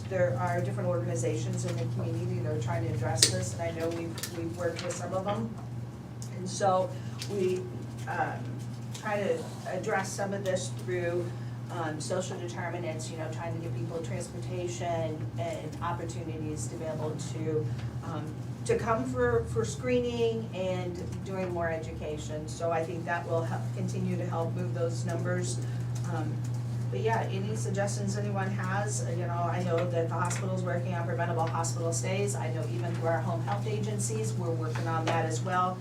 there are different organizations in the community that are trying to address this, and I know we've worked with some of them. And so we try to address some of this through social determinants, you know, trying to give people transportation and opportunities to be able to come for screening and doing more education. So I think that will help, continue to help move those numbers. But yeah, any suggestions anyone has, you know, I know that the hospital's working on preventable hospital stays. I know even through our home health agencies, we're working on that as well.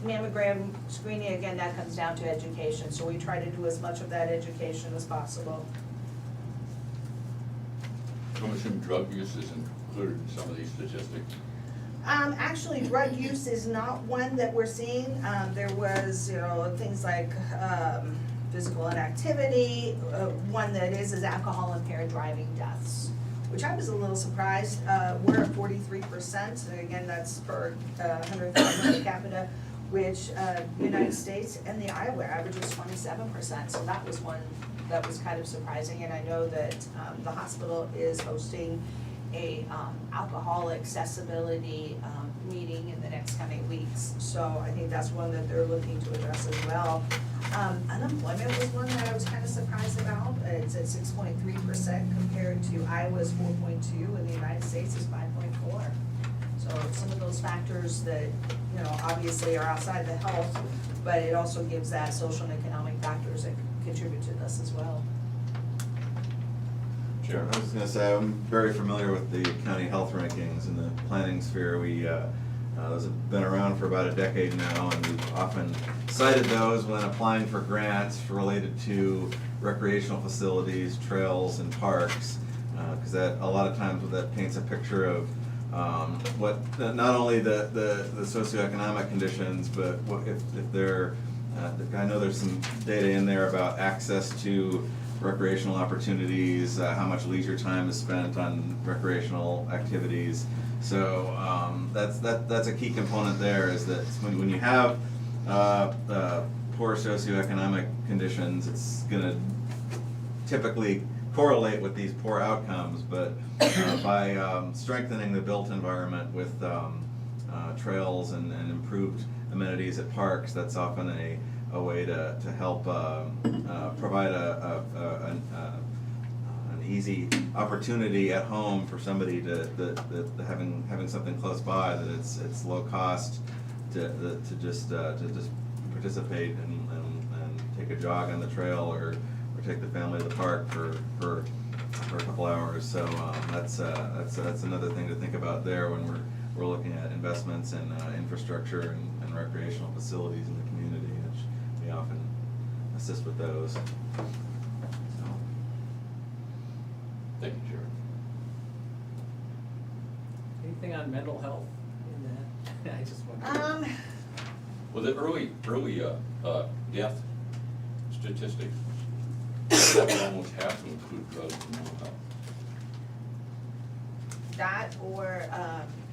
Mammogram screening, again, that comes down to education, so we try to do as much of that education as possible. I'm assuming drug use is included in some of these statistics. Actually, drug use is not one that we're seeing. There was, you know, things like, physical inactivity. One that is alcohol impaired driving deaths, which I was a little surprised. We're at 43%, again, that's per 100,000 per capita, which United States and the Iowa average is 27%, so that was one that was kind of surprising. And I know that the hospital is hosting a alcohol accessibility meeting in the next coming weeks, so I think that's one that they're looking to address as well. Unemployment was one that I was kind of surprised about. It's at 6.3% compared to Iowa's 4.2 and the United States is 5.4. So some of those factors that, you know, obviously are outside the health, but it also gives that social and economic factors that contribute to this as well. Sure. I was gonna say, I'm very familiar with the county health rankings in the planning sphere. Those have been around for about a decade now, and we've often cited those when applying for grants related to recreational facilities, trails, and parks, because that, a lot of times, what that paints a picture of what, not only the socioeconomic conditions, but what if they're, I know there's some data in there about access to recreational opportunities, how much leisure time is spent on recreational activities. So that's a key component there, is that when you have poor socioeconomic conditions, it's gonna typically correlate with these poor outcomes, but by strengthening the built environment with trails and improved amenities at parks, that's often a way to help provide an easy opportunity at home for somebody to having something close by, that it's low cost to just participate and take a jog on the trail or take the family to the park for a couple hours. So that's another thing to think about there when we're looking at investments in infrastructure and recreational facilities in the community, which we often assist with those. So. Thank you, Jared. Anything on mental health in that? I just wonder. Well, the early death statistics, that would almost have to include drugs and mental health. That or,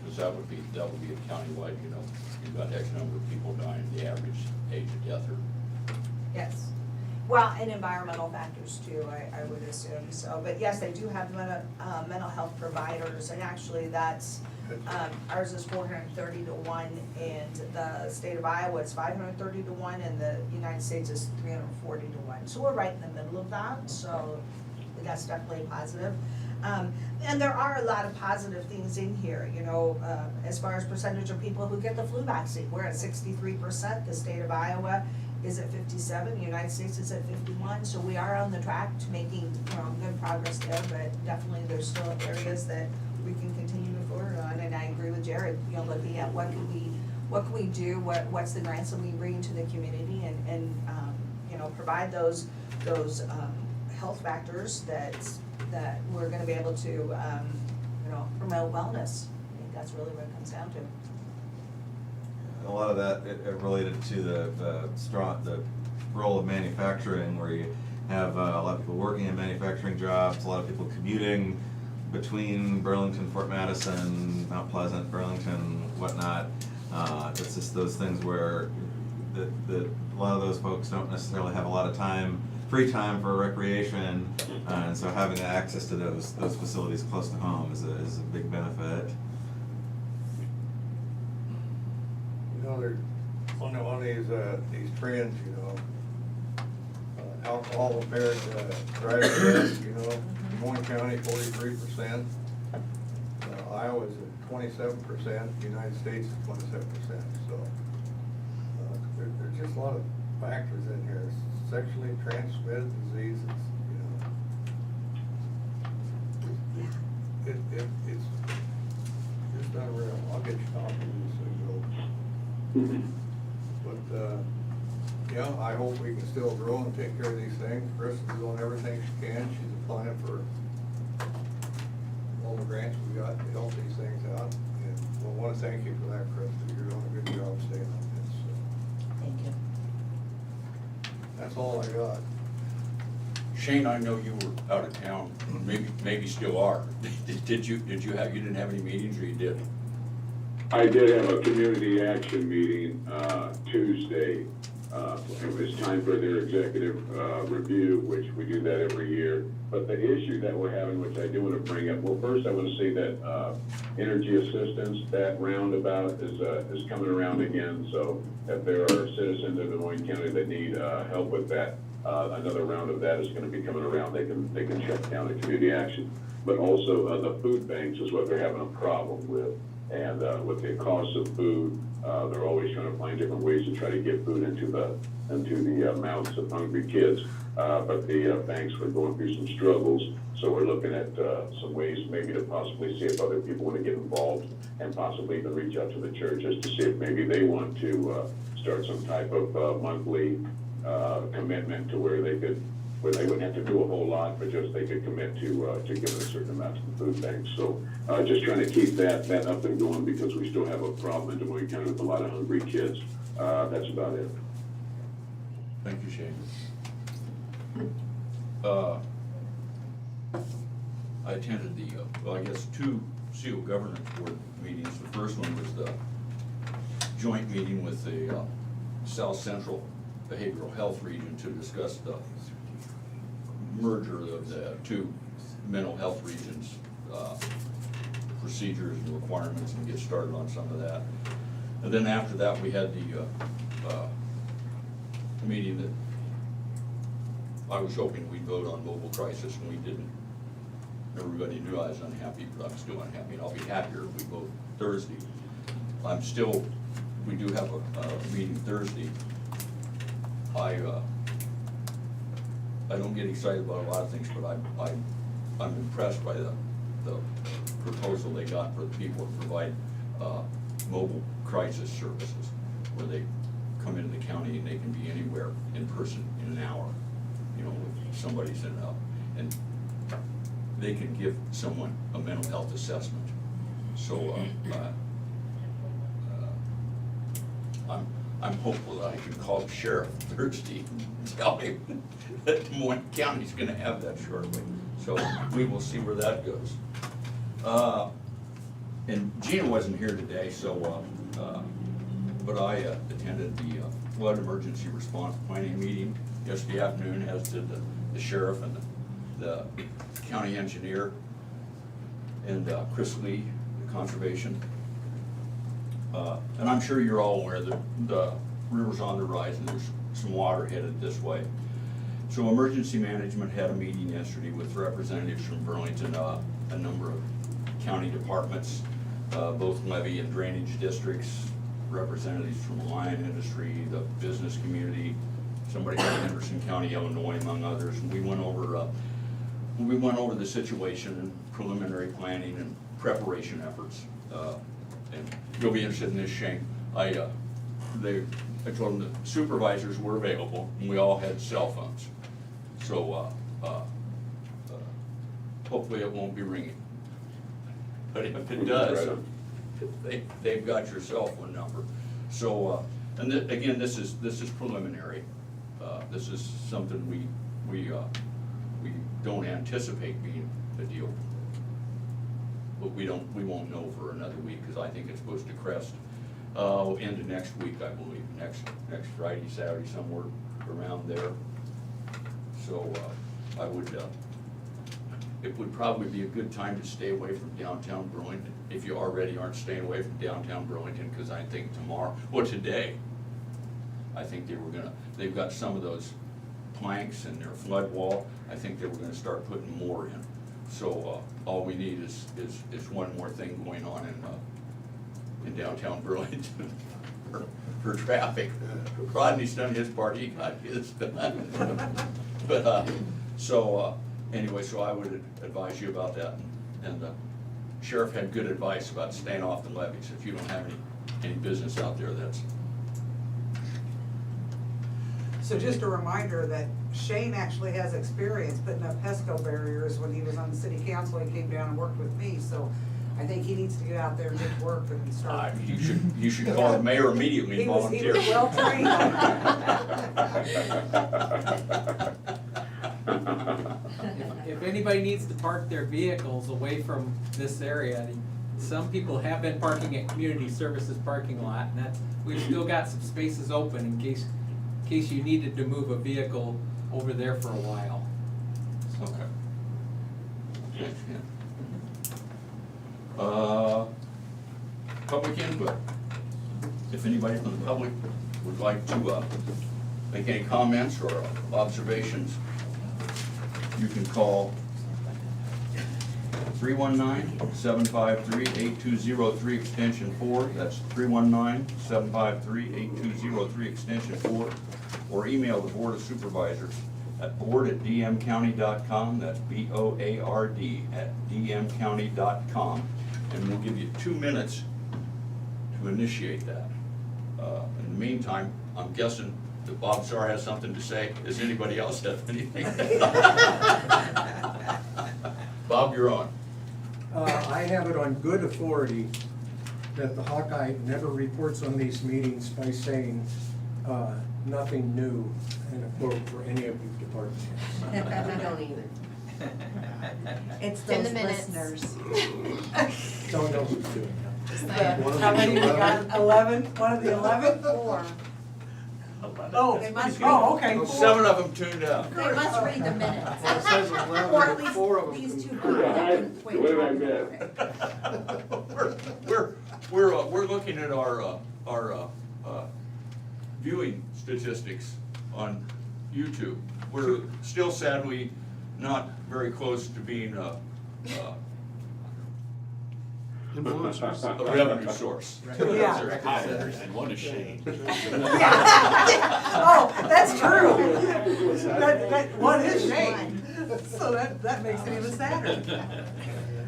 Because that would be a countywide, you know, you've got X number of people dying, the average age of death or. yes. Well, and environmental factors too, I would assume, so, but yes, they do have mental health providers, and actually that's, ours is 430 to 1, and the state of Iowa is 530 to 1, and the United States is 340 to 1. So we're right in the middle of that, so that's definitely positive. And there are a lot of positive things in here, you know, as far as percentage of people who get the flu vaccine. We're at 63%, the state of Iowa is at 57, the United States is at 51, so we are on the track to making, you know, good progress there, but definitely there's still areas that we can continue to move forward on, and I agree with Jared, you know, looking at what can we do, what's the grants that we bring to the community, and you know, provide those health factors that we're gonna be able to, you know, promote wellness. I think that's really what it comes down to. A lot of that it related to the role of manufacturing, where you have a lot of people working in manufacturing jobs, a lot of people commuting between Burlington, Fort Madison, Mount Pleasant, Burlington, whatnot. It's just those things where a lot of those folks don't necessarily have a lot of time, free time for recreation, and so having access to those facilities close to home is a big benefit. You know, they're on these trends, you know, alcohol impaired driving deaths, you know, Moines County 43%, Iowa's at 27%, the United States is 27%. So there's just a lot of factors in here, sexually transmitted diseases, you know. It's just unreal. I'll get you copies as soon as you But, yeah, I hope we can still grow and take care of these things. Chris is doing everything she can. She's applying for all the grants we got to help these things out. And I want to thank you for that, Chris. You're doing a good job staying on this. Thank you. That's all I got. Shane, I know you were out of town, maybe still are. Did you didn't have any meetings, or you did? I did have a community action meeting Tuesday. It was time for their executive review, which we do that every year. But the issue that we're having, which I do want to bring up, well, first I want to say that energy assistance, that roundabout is coming around again. So if there are citizens of Des Moines County that need help with that, another round of that is going to be coming around. They can check down at community action. But also the food banks is what they're having a problem with. And with the cost of food, they're always trying to find different ways to try to get food into the mouths of hungry kids. But the banks were going through some struggles, so we're looking at some ways maybe to possibly see if other people want to get involved and possibly even reach out to the churches to see if maybe they want to start some type of monthly commitment to where they wouldn't have to do a whole lot, but just they could commit to giving a certain amount to the food banks. So just trying to keep that up and going because we still have a problem in Des Moines County with a lot of hungry kids. That's about it. Thank you, Shane. I attended I guess 2 CO Governance Board meetings. The first one was the joint meeting with the South Central Behavioral Health Region to discuss the merger of the 2 mental health regions, procedures and requirements, and get started on some of that. And then after that, we had the meeting that I was hoping we'd vote on mobile crisis, and we didn't. Everybody knew I was unhappy, but I'm still unhappy, and I'll be happier if we vote Thursday. We do have a meeting Thursday. I don't get excited about a lot of things, but I'm impressed by the proposal they got for the people to provide mobile crisis services, where they come into the county and they can be anywhere in person in an hour. You know, if somebody's and they can give someone a mental health assessment. So I'm hopeful that I can call the sheriff Thursday and tell him that Des Moines County's gonna have that shortly. So we will see where that goes. And Gina wasn't here today, so, but I attended the flood emergency response planning meeting yesterday afternoon, as did the sheriff and the county engineer and Chris Lee, the conservation. And I'm sure you're all aware that the river's on the rise and there's some water headed this way. So emergency management had a meeting yesterday with representatives from Burlington, a number of county departments, both levee and drainage districts, representatives from the lion industry, the business community, somebody from Henderson County, Illinois, among others. And we went over the situation and preliminary planning and preparation efforts. And you'll be interested in this, Shane. I told them the supervisors were available and we all had cell phones. So hopefully it won't be ringing. But if it does, they've got your cell phone number. So, and again, this is preliminary. This is something we don't anticipate being a deal but we won't know for another week, because I think it's supposed to crest into next week, I believe, next Friday, Saturday, somewhere around there. So I would, it would probably be a good time to stay away from downtown Burlington, if you already aren't staying away from downtown Burlington, because I think today, I think they've got some of those planks and their flood wall, I think they were gonna start putting more in. So all we need is one more thing going on in downtown Burlington for traffic. Rodney's done his part, he got his done. But, anyway, so I would advise you about that. And the sheriff had good advice about staying off the levees. If you don't have any business out there, that's. So just a reminder that Shane actually has experience putting up PESCO barriers. When he was on the city council, he came down and worked with me, so I think he needs to get out there and get to work and start. You should call the mayor immediately and volunteer. He was well trained on that. If anybody needs to park their vehicles away from this area, some people have been parking at community services parking lot, and we've still got some spaces open in case you needed to move a vehicle over there for a while. Okay. Public input. If anybody from the public would like to make any comments or observations, you can call 319-753-8203 extension 4. That's 319-753-8203 extension 4. Or email the Board of Supervisors at board@dmcounty.com. That's BOARD@dmcounty.com. And we'll give you 2 minutes to initiate that. In the meantime, I'm guessing that Bob Czar has something to say. Does anybody else have anything? Bob, you're on. I have it on good authority that the Hawkeye never reports on these meetings by saying, nothing new, in a quote for any of you department heads. We don't either. It's It's in those the minutes. listeners. Don't know who's doing that. How many we got? 11? One of the 11? 4. Oh, They must okay. 7 of them tuned out. They must read the minutes. Well, it says 11, Or at but least 4 of them these two. concur. Wait, What did I miss? We're looking at our viewing statistics on YouTube. We're still sadly not very close to being a Influencers. revenue source. Yeah. And one is Shane. Oh, that's true. That one is Shane. So that makes it even sadder.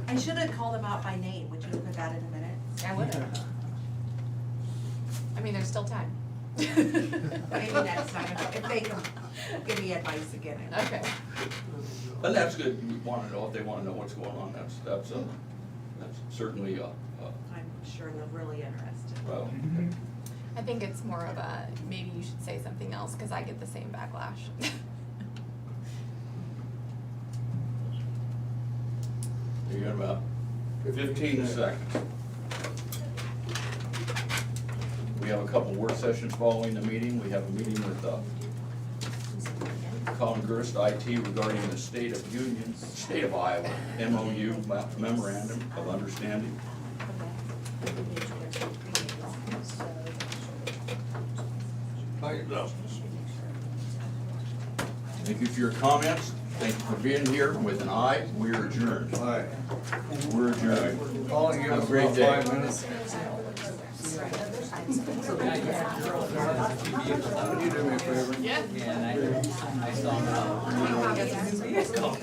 I should have called them out by name. Would you have put that in a minute? I would have. I mean, there's still time. Maybe next time, if they can give me advice again. Okay. And that's good. We want to know if they want to know what's going on. That's certainly I'm sure they're really interested. well. I think it's more of a, maybe you should say something else, because I get the same backlash. You got about 15 seconds. We have a couple work sessions following the meeting. We have a meeting with Colin Gerst, IT, regarding the State of Iowa MOU, Memorandum of Understanding. Thank you for your comments. Thank you for being here. With an aye, we're adjourned. Aye. We're adjourned. Calling you in Have a great about day. 5 minutes. Can you do me a favor? Yeah, and I saw.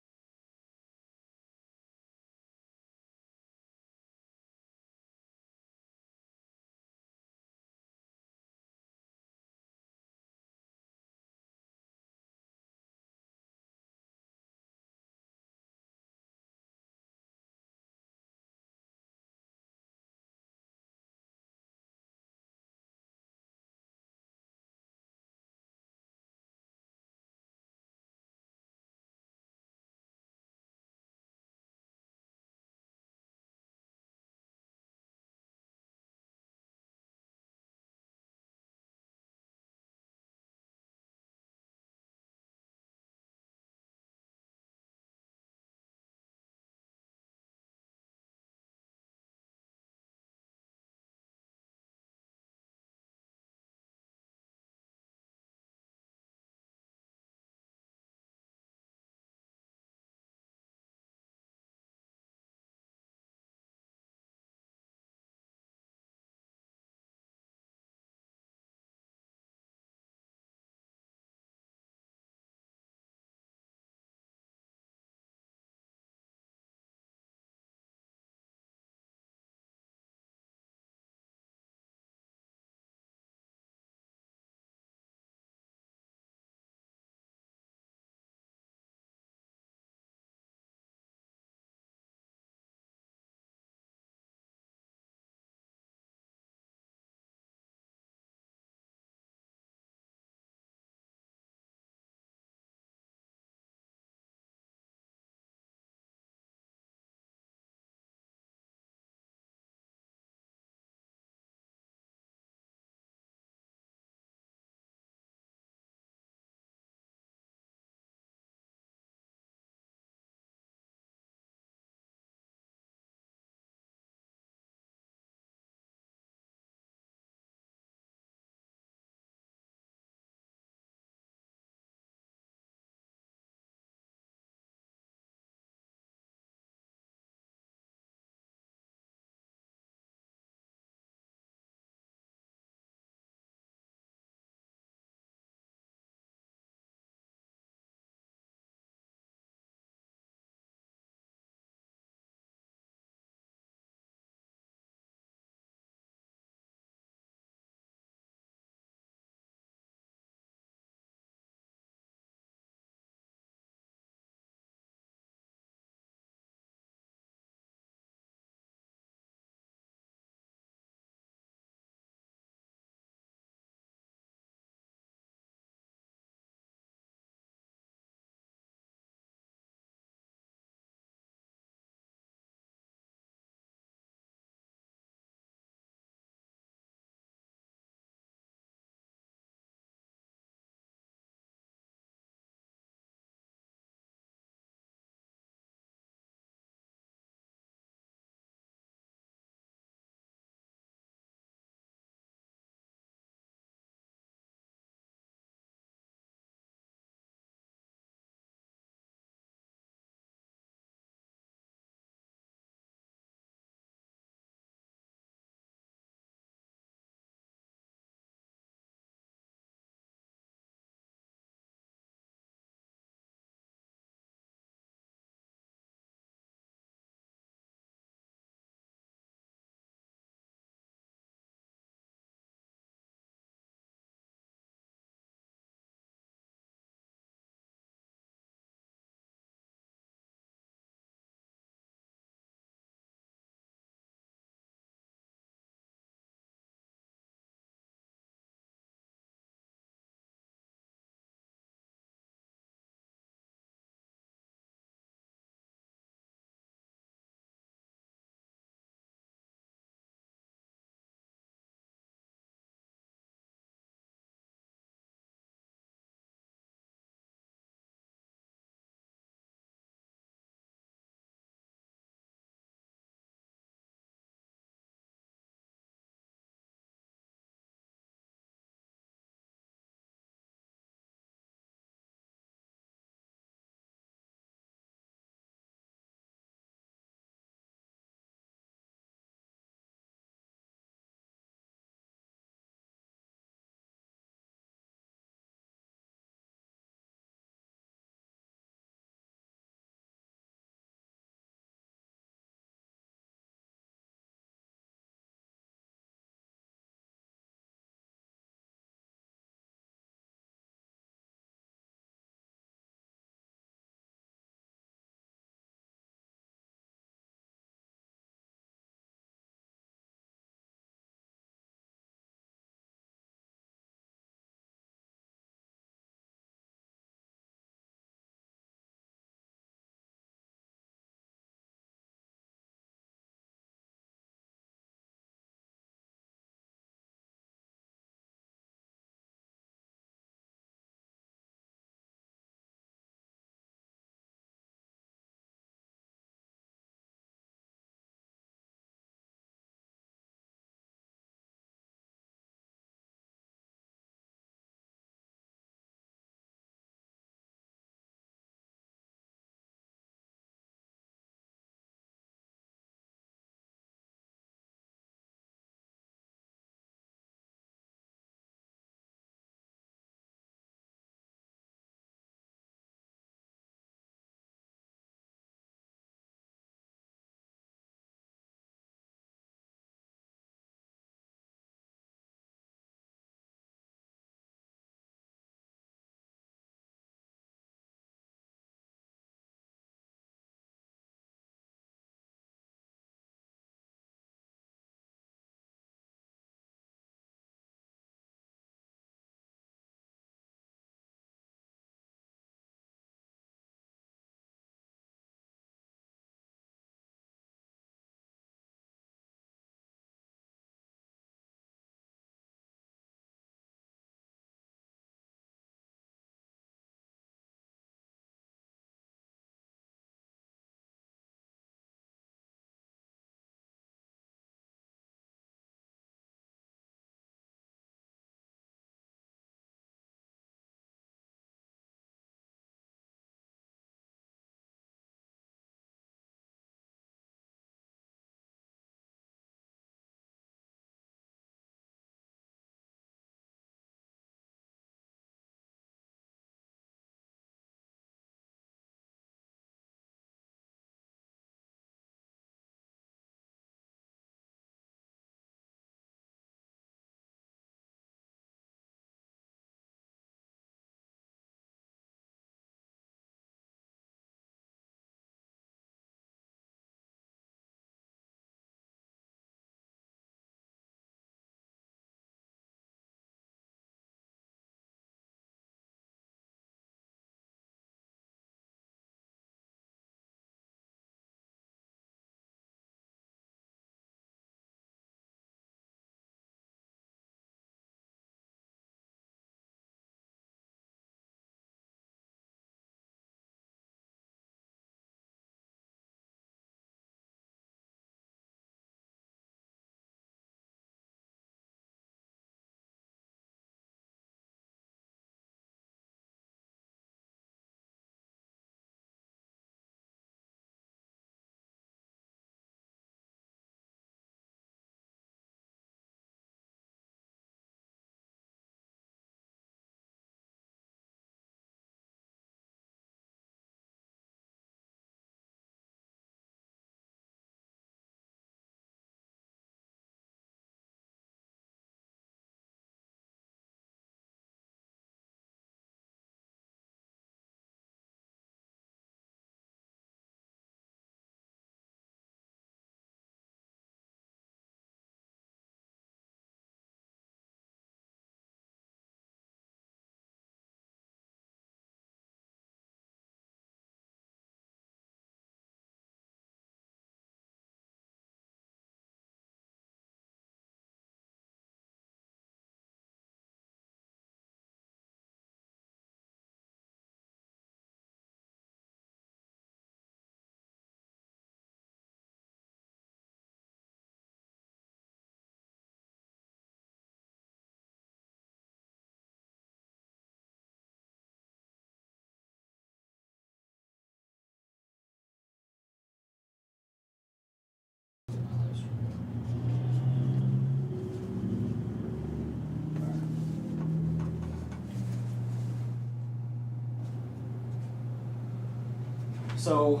So,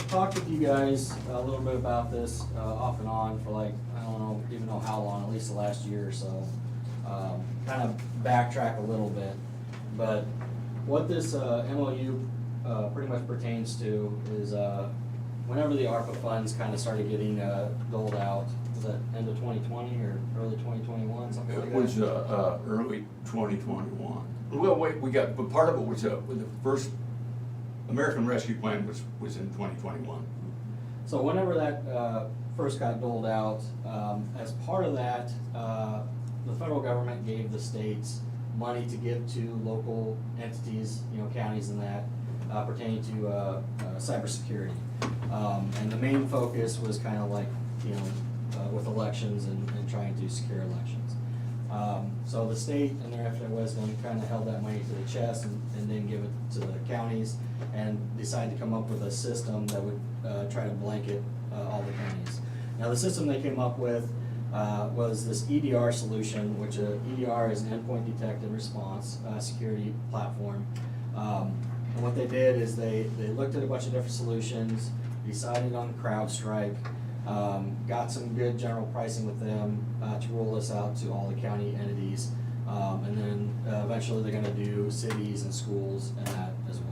talked with you guys a little bit about this, off and on for like, I don't even know how long, at least the last year or so. Kind of backtrack a little bit, but what this, MOU, pretty much pertains to is, whenever the ARPA funds kind of started getting, doled out, was that end of 2020 or early 2021, something like It that? was, early 2021. Well, wait, but part of it was, with the first American Rescue Plan was in 2021. So whenever that first got doled out, as part of that, the federal government gave the states money to give to local entities, counties and that, pertaining to cybersecurity. And the main focus was kind of like, with elections and trying to secure elections. So the state, in their infinite wisdom, kind of held that money to the chest and didn't give it to the counties, and decided to come up with a system that would try to blanket all the counties. Now, the system they came up with was this EDR solution, which EDR is an endpoint detect and response security platform. And what they did is they looked at a bunch of different solutions, decided on CrowdStrike, got some good general pricing with them to roll this out to all the county entities. And then eventually they're gonna do cities and schools and that as well.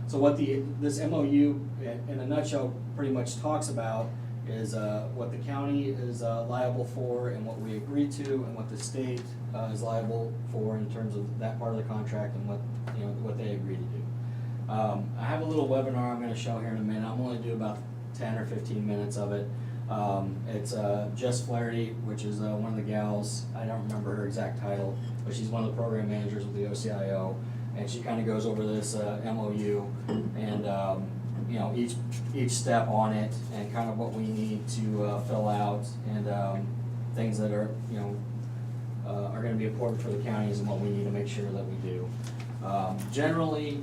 So what this MOU in a nutshell pretty much talks about is what the county is liable for and what we agreed to, and what the state is liable for in terms of that part of the contract and what they agreed to do. I have a little webinar I'm gonna show here in a minute. I'm only do about 10 or 15 minutes of it. It's Jess Flaherty, which is one of the gals, I don't remember her exact title, but she's one of the program managers with the OCIO, and she kind of goes over this MOU and each step on it, and kind of what we need to fill out, and things that are are going to be important for the counties and what we need to make sure that we do. Generally,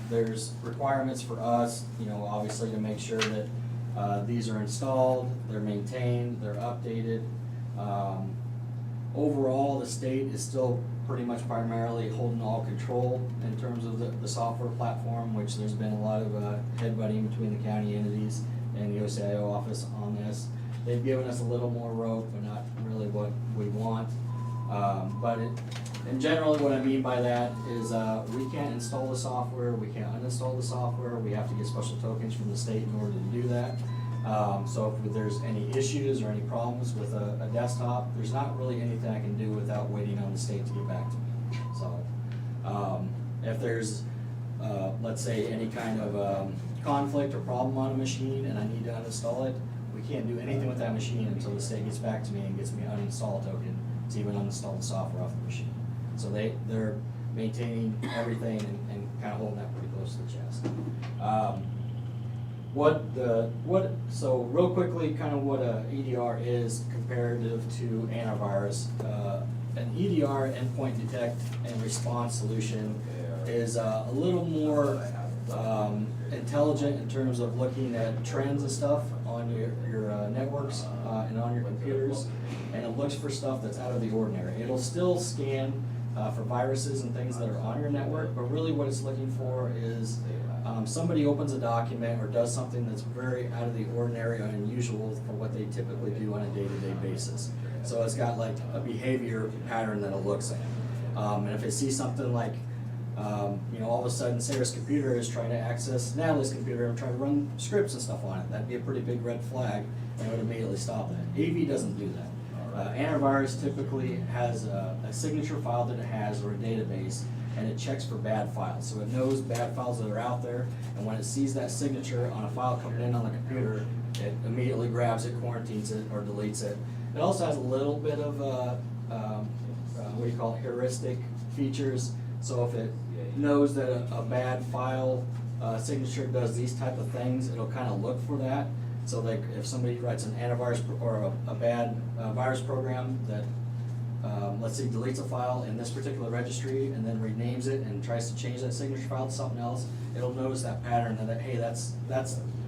there's requirements for us, obviously to make sure that these are installed, they're maintained, they're updated. Overall, the state is still pretty much primarily holding all control in terms of the software platform, which there's been a lot of headbutting between the county entities and the OCIO office on this. They've given us a little more rope, but not really what we want. And generally what I mean by that is we can't install the software, we can't uninstall the software, we have to get special tokens from the state in order to do that. So if there's any issues or any problems with a desktop, there's not really anything I can do without waiting on the state to get back to me. So if there's, let's say, any kind of conflict or problem on a machine and I need to uninstall it, we can't do anything with that machine until the state gets back to me and gets me an uninstall token to even uninstall the software off the machine. So they're maintaining everything and kind of holding that pretty close to the chest. So real quickly, kind of what a EDR is comparative to antivirus. An EDR, endpoint detect and response solution, is a little more intelligent in terms of looking at trends and stuff on your networks and on your computers, and it looks for stuff that's out of the ordinary. It'll still scan for viruses and things that are on your network, but really what it's looking for is somebody opens a document or does something that's very out of the ordinary or unusual for what they typically do on a day-to-day basis. So it's got like a behavior pattern that it looks at. And if it sees something like, all of a sudden Sarah's computer is trying to access Natalie's computer and try to run scripts and stuff on it, that'd be a pretty big red flag, and it would immediately stop that. AV doesn't do that. Antivirus typically has a signature file that it has, or a database, and it checks for bad files. So it knows bad files that are out there, and when it sees that signature on a file coming in on the computer, it immediately grabs it, quarantines it, or deletes it. It also has a little bit of, heuristic features. So if it knows that a bad file signature does these type of things, it'll kind of look for that. So like if somebody writes an antivirus or a bad virus program that, let's say, deletes a file in this particular registry and then renames it and tries to change that signature file to something else, it'll notice that pattern and that, hey, that's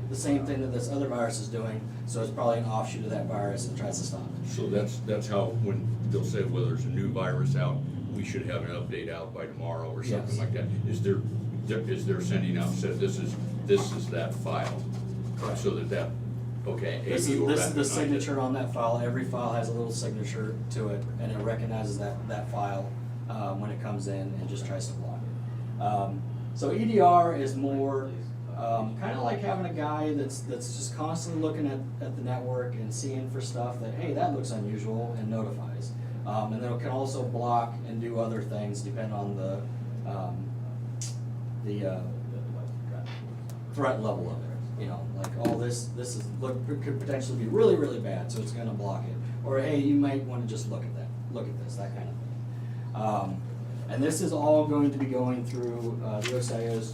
the same thing that this other virus is doing, so it's probably an offshoot of that virus and tries to stop it. So that's how, when they'll say, well, there's a new virus out, we should have an update out by tomorrow or something Yes. like that. Is there they're sending out, said this is that file, so that, okay. This AV is, will this is the recognize it. signature on that file. Every file has a little signature to it, and it recognizes that file when it comes in and just tries to block it. So EDR is more kind of like having a guy that's just constantly looking at the network and seeing for stuff that, hey, that looks unusual, and notifies. And then it can also block and do other things depending on the threat level of it. You know, like, oh, this is could potentially be really, really bad, so it's gonna block it. Or, hey, you might wanna just look at this, that kind of thing. And this is all going to be going through the OCIO's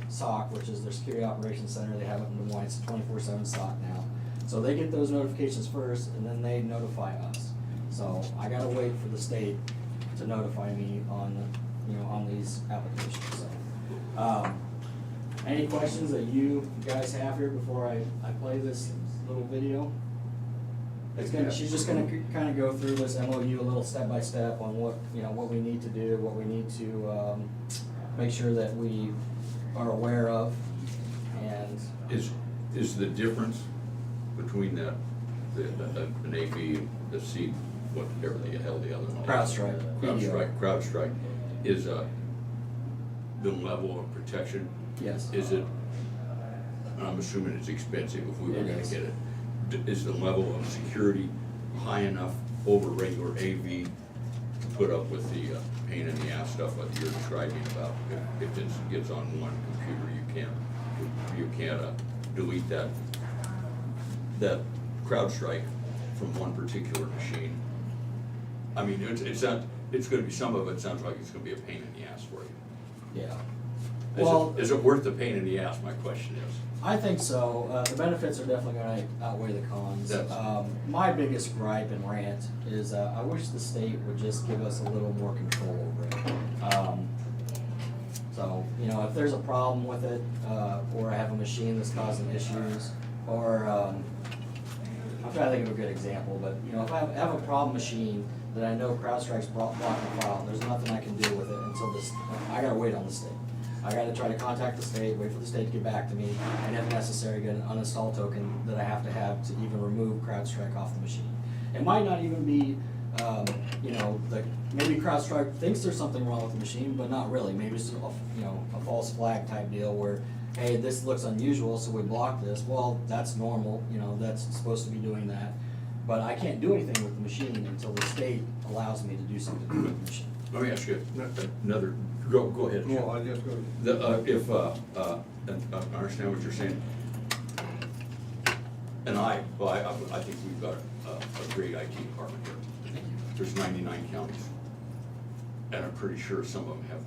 SOC, which is their Security Operations Center. They have it in Des Moines, it's 24/7 SOC now. So they get those notifications first, and then they notify us. So I gotta wait for the state to notify me on, on these applications, so. Any questions that you guys have here before I play this little video? She's just gonna kind of go through this MOU a little step by step on what we need to do, what we need to make sure that we are aware of, and. Is the difference between an AV, the C, whatever the hell the other one is? CrowdStrike, is the level of protection? Yes. Is it, I'm assuming it's expensive if we were gonna get it. Is the level of security high enough over regular AV to put up with the pain in the ass stuff like you're describing about if it gets on one computer, you can't delete that CrowdStrike from one particular machine? I mean, it's gonna be, some of it sounds like it's gonna be a pain in the ass for you. Yeah. Is it worth the pain in the ass, my question is? I think so. The benefits are definitely going to outweigh the cons. My biggest gripe and rant is I wish the state would just give us a little more control over it. So, if there's a problem with it, or I have a machine that's causing issues, or I'm trying to think of a good example, but if I have a problem machine that I know CrowdStrike's blocking the file, there's nothing I can do with it until I gotta wait on the state. I gotta try to contact the state, wait for the state to get back to me, and if necessary, get an uninstall token that I have to even remove CrowdStrike off the machine. It might not even be, maybe CrowdStrike thinks there's something wrong with the machine, but not really. Maybe it's a false flag type deal where, hey, this looks unusual, so we block this. Well, that's normal, that's supposed to be doing that. But I can't do anything with the machine until the state allows me to do something with the machine. Let me ask you another, go ahead. No, I just go. I understand what you're saying. And I think we've got a great IT department here. There's 99 counties. And I'm pretty sure some of them have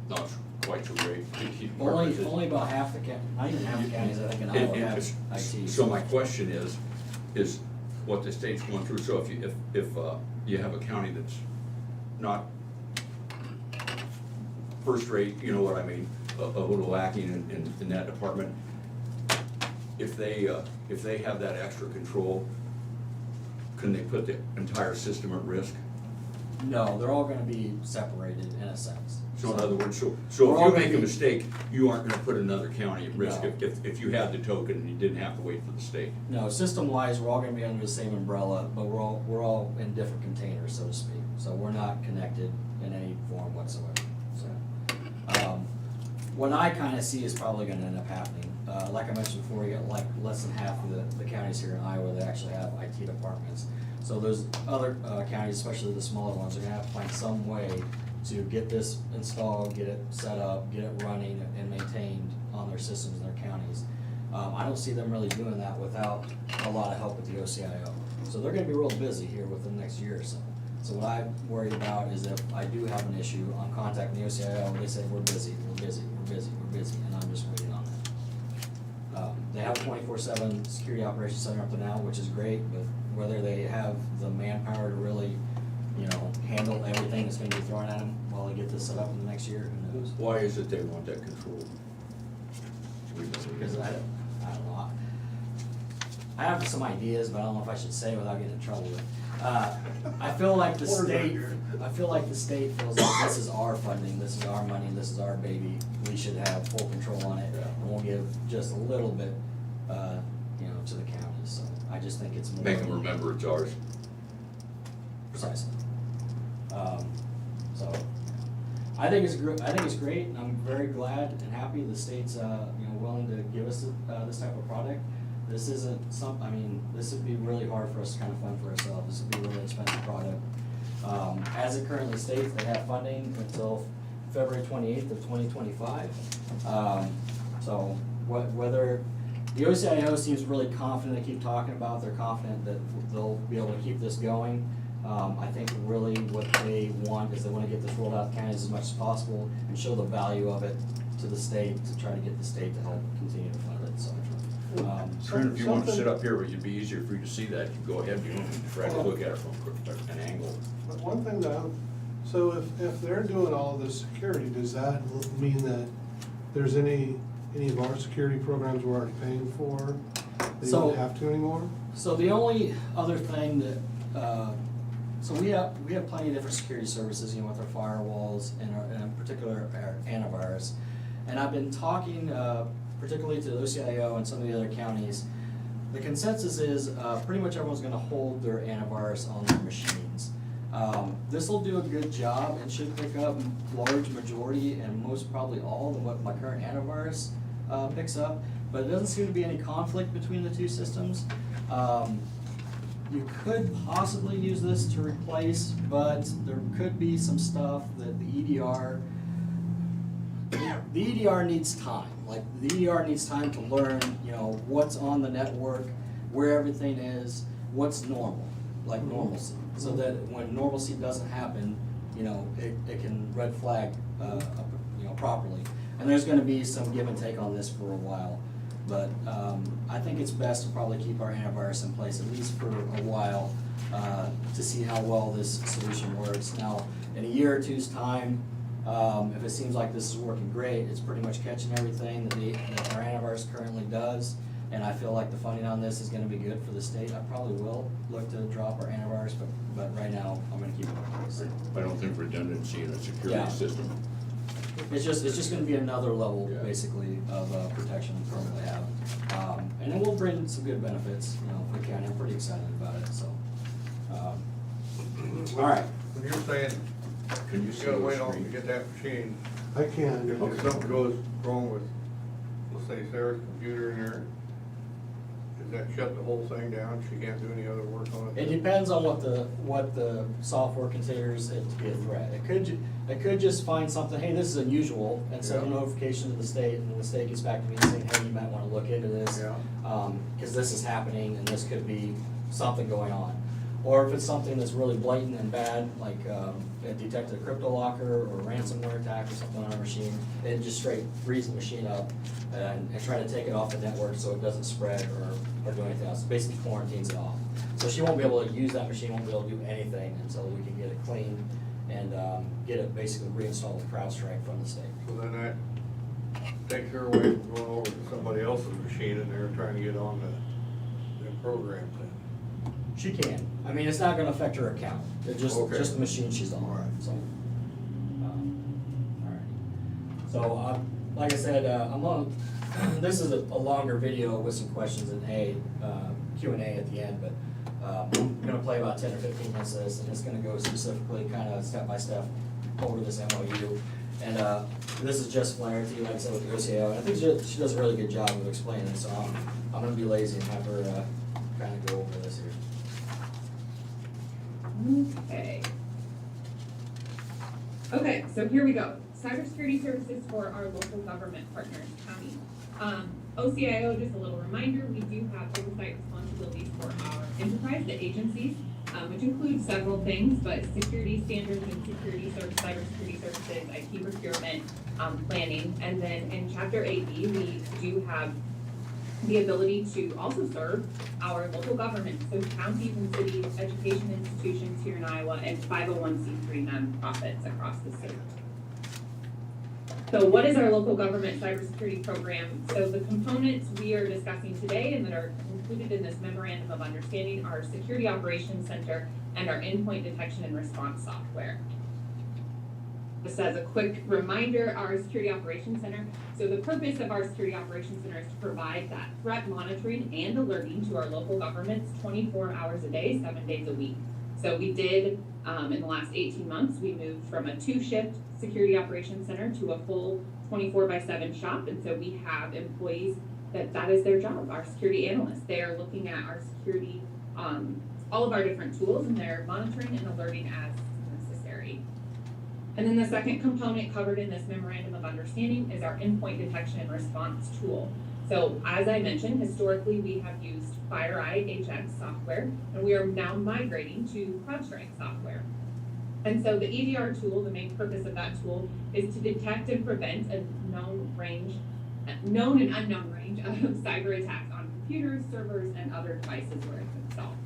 not quite so great IT departments. Only about half the not even half the counties, I think, in Iowa have IT. So my question is what the state's going through. So if you have a county that's not first rate, you know what I mean, a little lacking in that department, if they have that extra control, can they put the entire system at risk? No, they're all gonna be separated in a sense. So in other words, so if you make a mistake, you aren't gonna put another county at risk No. if you had the token and you didn't have to wait for the state? No, system-wise, we're all gonna be under the same umbrella, but we're all in different containers, so to speak. So we're not connected in any form whatsoever, so. What I kinda see is probably gonna end up happening, like I mentioned before, you got like less than half of the counties here in Iowa that actually have IT departments. So those other counties, especially the smaller ones, are gonna have to find some way to get this installed, get it set up, get it running and maintained on their systems in their counties. I don't see them really doing that without a lot of help with the OCIO. So they're gonna be real busy here within the next year or so. So what I'm worried about is if I do have an issue, I'm contacting the OCIO and they say, we're busy, and I'm just waiting on that. They have a 24/7 security operations center up to now, which is great, but whether they have the manpower to really, handle everything that's gonna be thrown at them while they get this set up in the next year, who knows? Why is it they want that control? Because I don't know. I have some ideas, but I don't know if I should say without getting in trouble with. I feel like the state feels like this is our funding, this is our money, this is our baby. We should have full control on it, and we'll give just a little bit, to the counties. So I just think it's more. Make them remember it's ours. Precisely. So I think it's great, and I'm very glad and happy the state's willing to give us this type of product. This isn't this would be really hard for us to kind of fund for ourselves. This would be a really expensive product. As it currently states, they have funding until February 28th of 2025. So whether the OCIO seems really confident, they keep talking about, they're confident that they'll be able to keep this going. I think really what they want is they want to get this rolled out to counties as much as possible and show the value of it to the state, to try to get the state to help continue to fund it. So, Trent, if you want to sit up here, it would be easier for you to see that. You go ahead, you don't need to try to look at it from an angle. But one thing that so if they're doing all of this security, does that mean that there's any of our security programs we're already paying for, they don't have to anymore? So the only other thing that, so we have plenty of different security services, with our firewalls and in particular our antivirus. And I've been talking, particularly to the OCIO and some of the other counties. The consensus is pretty much everyone's gonna hold their antivirus on their machines. This will do a good job and should pick up large majority and most probably all of what my current antivirus picks up, but it doesn't seem to be any conflict between the two systems. You could possibly use this to replace, but there could be some stuff that the EDR needs time. Like, the EDR needs time to learn, what's on the network, where everything is, what's normal, like normalcy. So that when normalcy doesn't happen, it can red flag, properly. And there's gonna be some give and take on this for a while. But I think it's best to probably keep our antivirus in place at least for a while to see how well this solution works. Now, in a year or two's time, if it seems like this is working great, it's pretty much catching everything that our antivirus currently does, and I feel like the funding on this is gonna be good for the state. I probably will look to drop our antivirus, but right now, I'm gonna keep it in place. I don't think redundancy in a security system. It's just gonna be another level, basically, of protection we currently have. And it will bring some good benefits, for the county. I'm pretty excited about it, so. All right. When you're saying, Can you you see gotta the wait on to screen? get that machine, I can. if something goes wrong with, let's say Sarah's computer in there, does that shut the whole thing down? She can't do any other work on it? It depends on what the software considers it to be a threat. It could just find something, hey, this is unusual, and send a notification to the state, and then the state gets back to me saying, hey, you might wanna look into this. Cause this is happening, and this could be something going on. Or if it's something that's really blatant and bad, like it detected a crypto locker or a ransomware attack or something on our machine, it just straight frees the machine up and try to take it off the network so it doesn't spread or do anything else. Basically quarantines it off. So she won't be able to use that machine, won't be able to do anything until we can get it cleaned and get it basically reinstalled with CrowdStrike from the state. So then that takes her away from going over to somebody else's machine in there and trying to get on the program then. She can. I mean, it's not gonna affect her account. It's just the machine she's on. All right. So, all right. So, like I said, this is a longer video with some questions and Q&A at the end, but I'm gonna play about 10 or 15 minutes of this, and it's gonna go specifically kind of step by step over this MOU. And this is just Flaherty, like I said, with the OCO, and I think she does a really good job of explaining it, so I'm gonna be lazy and have her kind of go over this here. Okay, so here we go. Cybersecurity services for our local government partners, county. OCIO, just a little reminder, we do have oversight responsibilities for our enterprise, the agencies, which includes several things, but security standards and cybersecurity services, IT procurement, planning. And then in Chapter 8B, we do have the ability to also serve our local government, so counties and cities, education institutions here in Iowa, and 501c3 nonprofits across the state. So what is our local government cybersecurity program? So the components we are discussing today and that are included in this memorandum of understanding are Security Operations Center and our endpoint detection and response software. Just as a quick reminder, our Security Operations Center, so the purpose of our Security Operations Center is to provide that threat monitoring and alerting to our local governments 24 hours a day, 7 days a week. So we did, in the last 18 months, we moved from a 2-shift Security Operations Center to a full 24/7 shop, and so we have employees that is their job, our security analysts. They are looking at our security, all of our different tools, and they're monitoring and alerting as necessary. And then the second component covered in this memorandum of understanding is our endpoint detection and response tool. So as I mentioned, historically we have used FireEye HX software, and we are now migrating to CrowdStrike software. And so the EDR tool, the main purpose of that tool is to detect and prevent a known and unknown range of cyber attacks on computers, servers, and other devices where it's installed.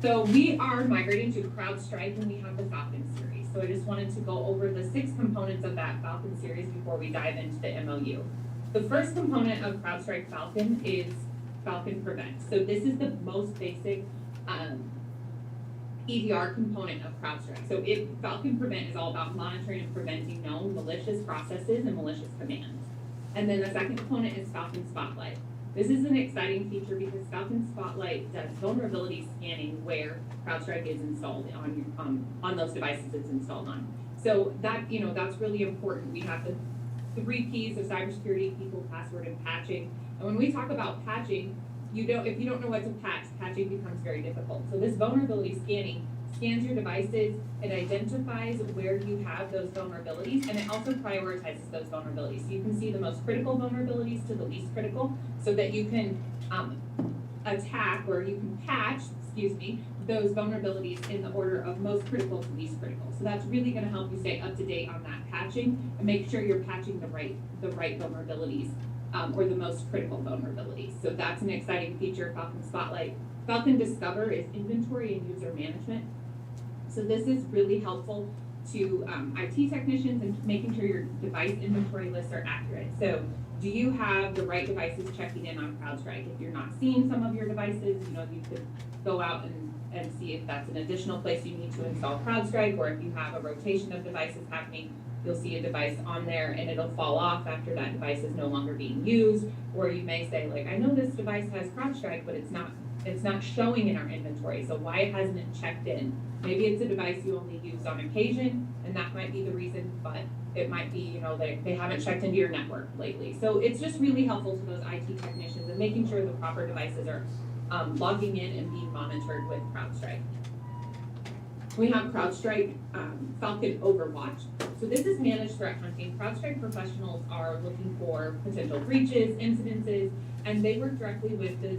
So we are migrating to CrowdStrike, and we have the Falcon series. So I just wanted to go over the 6 components of that Falcon series before we dive into the MOU. The first component of CrowdStrike Falcon is Falcon Prevent. So this is the most basic EDR component of CrowdStrike. So Falcon Prevent is all about monitoring and preventing known malicious processes and malicious commands. And then the second component is Falcon Spotlight. This is an exciting feature because Falcon Spotlight does vulnerability scanning where CrowdStrike is installed on those devices it's installed on. So that, that's really important. We have the 3 Ps of cybersecurity: people, password, and patching. And when we talk about patching, if you don't know what to patch, patching becomes very difficult. So this vulnerability scanning scans your devices, it identifies where you have those vulnerabilities, and it also prioritizes those vulnerabilities. So you can see the most critical vulnerabilities to the least critical, so that you can attack, or you can patch, those vulnerabilities in the order of most critical to least critical. So that's really going to help you stay up to date on that patching and make sure you're patching the right vulnerabilities, or the most critical vulnerabilities. So that's an exciting feature of Falcon Spotlight. Falcon Discover is inventory and user management. So this is really helpful to IT technicians and making sure your device inventory lists are accurate. So do you have the right devices checking in on CrowdStrike? If you're not seeing some of your devices, you could go out and see if that's an additional place you need to install CrowdStrike, or if you have a rotation of devices happening, you'll see a device on there and it'll fall off after that device is no longer being used. Or you may say, like, I know this device has CrowdStrike, but it's not showing in our inventory, so why hasn't it checked in? Maybe it's a device you only use on occasion, and that might be the reason, but it might be, they haven't checked into your network lately. So it's just really helpful to those IT technicians and making sure the proper devices are logging in and being monitored with CrowdStrike. We have CrowdStrike Falcon Overwatch. So this is managed threat hunting. CrowdStrike professionals are looking for potential breaches, incidences, and they work directly with the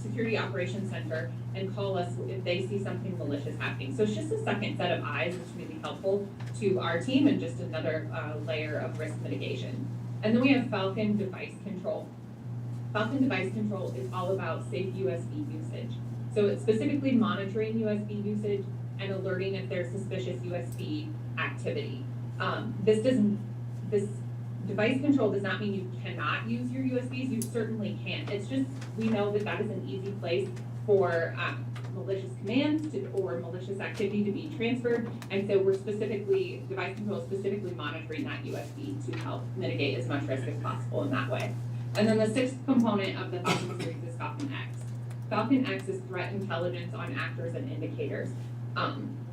Security Operations Center and call us if they see something malicious happening. So it's just a second set of eyes that's really helpful to our team, and just another layer of risk mitigation. And then we have Falcon Device Control. Falcon Device Control is all about safe USB usage. So it's specifically monitoring USB usage and alerting if there's suspicious USB activity. This device control does not mean you cannot use your USBs. You certainly can. It's just, we know that is an easy place for malicious commands or malicious activity to be transferred. And so device control is specifically monitoring that USB to help mitigate as much risk as possible in that way. And then the 6th component of the Falcon series is Falcon X. Falcon X is threat intelligence on actors and indicators.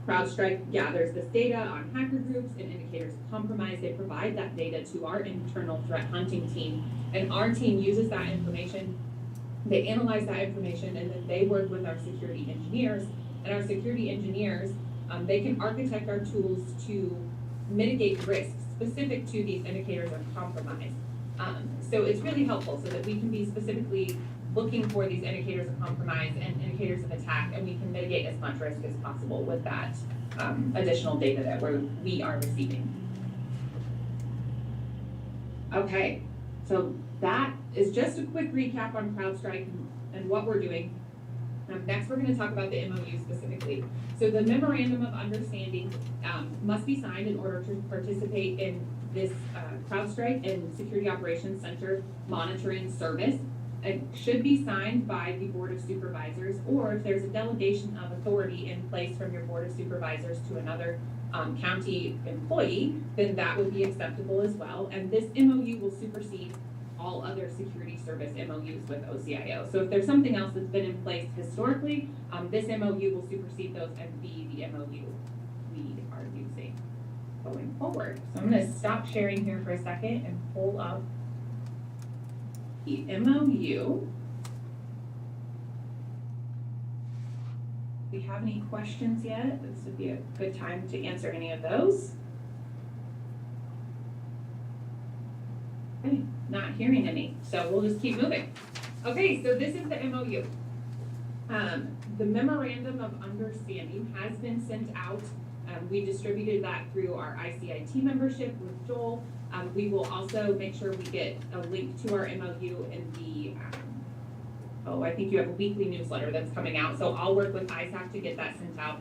CrowdStrike gathers this data on hacker groups and indicators of compromise. They provide that data to our internal threat hunting team, and our team uses that information. They analyze that information, and then they work with our security engineers. And our security engineers, they can architect our tools to mitigate risks specific to these indicators of compromise. So it's really helpful so that we can be specifically looking for these indicators of compromise and indicators of attack, and we can mitigate as much risk as possible with that additional data that we are receiving. Okay, so that is just a quick recap on CrowdStrike and what we're doing. Next, we're going to talk about the MOU specifically. So the Memorandum of Understanding must be signed in order to participate in this CrowdStrike and Security Operations Center monitoring service. it should be signed by the Board of Supervisors, or if there's a delegation of authority in place from your Board of Supervisors to another county employee, then that would be acceptable as well. And this MOU will supersede all other security service MOUs with OCIO. So if there's something else that's been in place historically, this MOU will supersede those and be the MOU we are using going forward. So I'm gonna stop sharing here for a second and pull up the MOU. If we have any questions yet, this would be a good time to answer any of those. Okay, not hearing any, so we'll just keep moving. Okay, so this is the MOU. The memorandum of understanding has been sent out. We distributed that through our ICIT membership with Joel. We will also make sure we get a link to our MOU in the, I think you have a weekly newsletter that's coming out. So I'll work with ISAC to get that sent out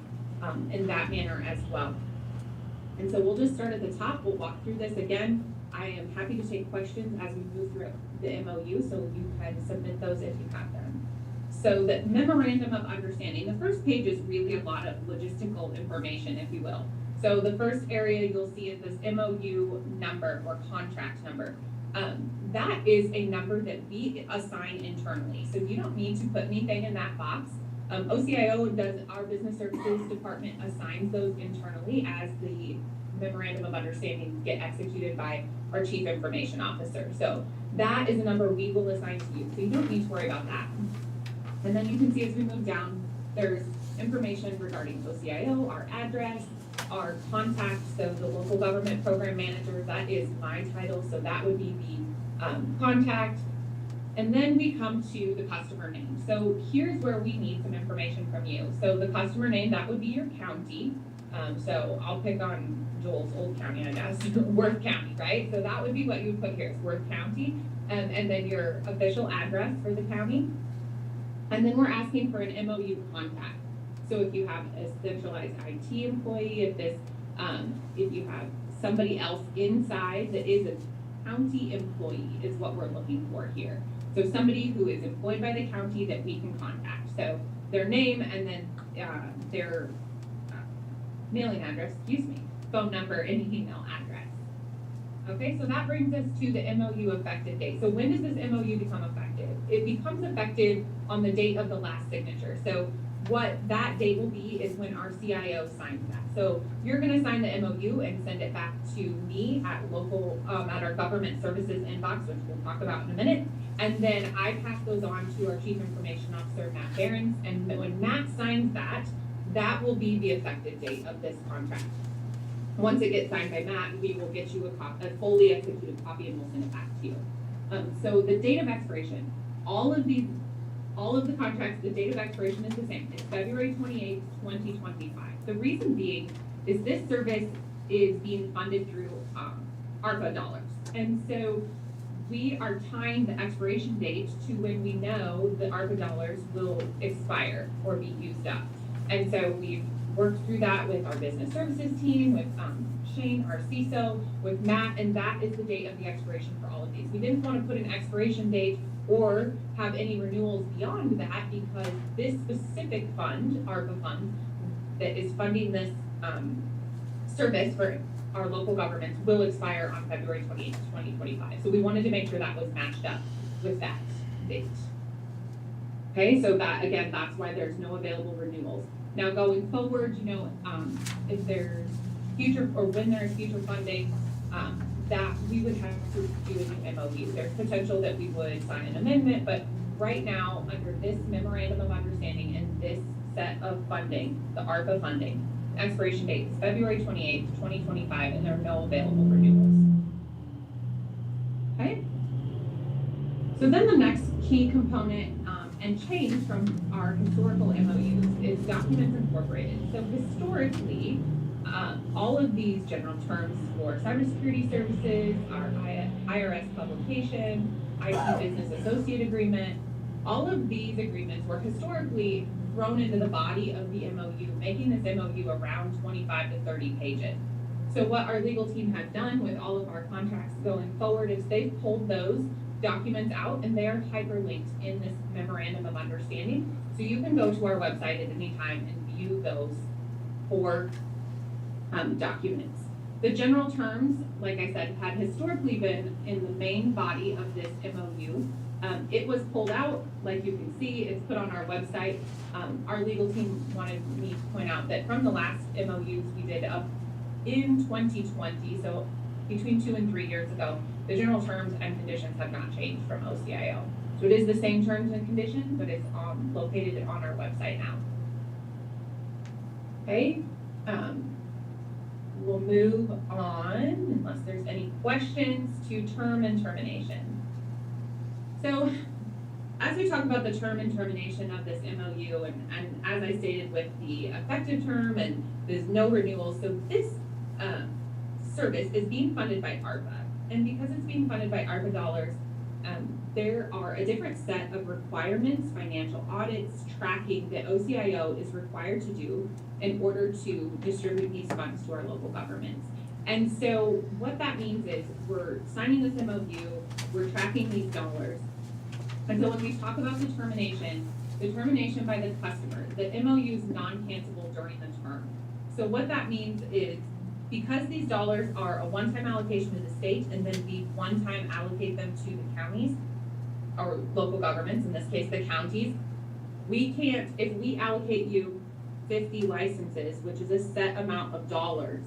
in that manner as well. And so we'll just start at the top. We'll walk through this again. I am happy to take questions as we move through the MOU, so you can submit those if you have them. So the memorandum of understanding, the first page is really a lot of logistical information, if you will. So the first area you'll see is this MOU number or contract number. That is a number that we assign internally. So you don't need to put anything in that box. OCIO does, our business services department assigns those internally as the memorandum of understanding get executed by our chief information officer. So that is a number we will assign to you. So you don't need to worry about that. And then you can see as we move down, there's information regarding OCIO, our address, our contact, so the local government program manager, that is my title, so that would be the contact. And then we come to the customer name. So here's where we need some information from you. So the customer name, that would be your county. So I'll pick on Joel's old county, I guess, Worth County, right? So that would be what you would put here, is Worth County, and then your official address for the county. And then we're asking for an MOU contact. So if you have a centralized IT employee, if you have somebody else inside that is a county employee is what we're looking for here. So somebody who is employed by the county that we can contact. So their name and then their mailing address, phone number and email address. Okay, so that brings us to the MOU effective date. So when does this MOU become effective? It becomes effective on the date of the last signature. So what that date will be is when our CIO signs that. So you're gonna sign the MOU and send it back to me at at our government services inbox, which we'll talk about in a minute. And then I pass those on to our Chief Information Officer, Matt Behrens. And when Matt signs that, that will be the effective date of this contract. Once it gets signed by Matt, we will get you a fully executed copy and we'll send it back to you. So the date of expiration, all of the contracts, the date of expiration is the same. It's February 28th, 2025. The reason being is this service is being funded through ARPA dollars. And so we are tying the expiration date to when we know the ARPA dollars will expire or be used up. And so we've worked through that with our business services team, with Shane, our CISO, with Matt, and that is the date of the expiration for all of these. We didn't want to put an expiration date or have any renewals beyond that because this specific fund, ARPA fund, that is funding this service for our local governments will expire on February 28th, 2025. So we wanted to make sure that was matched up with that date. Okay, so that, again, that's why there's no available renewals. Now going forward, if there's future, or when there's future funding, that we would have to do a new MOU. There's potential that we would sign an amendment, but right now, under this memorandum of understanding and this set of funding, the ARPA funding, expiration date is February 28th, 2025, and there are no available renewals. Okay? So then the next key component and change from our historical MOUs is documents incorporated. So historically, all of these general terms for cybersecurity services, our IRS publication, IT business associate agreement, all of these agreements were historically thrown into the body of the MOU, making this MOU around 25 to 30 pages. So what our legal team has done with all of our contracts going forward is they've pulled those documents out, and they are hyperlinked in this memorandum of understanding. So you can go to our website at any time and view those 4 documents. The general terms, like I said, had historically been in the main body of this MOU. It was pulled out, like you can see, it's put on our website. Our legal team wanted me to point out that from the last MOUs we did up in 2020, so between 2 and 3 years ago, the general terms and conditions have not changed from OCIO. So it is the same terms and conditions, but it's located on our website now. Okay, we'll move on, unless there's any questions, to term and termination. So, as we talk about the term and termination of this MOU, and as I stated with the effective term, and there's no renewal, so this service is being funded by ARPA. And because it's being funded by ARPA dollars, there are a different set of requirements, financial audits, tracking that OCIO is required to do in order to distribute these funds to our local governments. And so what that means is we're signing this MOU, we're tracking these dollars. And so when we talk about the termination by the customer, the MOU is non-cancelable during the term. So what that means is because these dollars are a one-time allocation to the state and then we one-time allocate them to the counties or local governments, in this case the counties, we can't, if we allocate you 50 licenses, which is a set amount of dollars,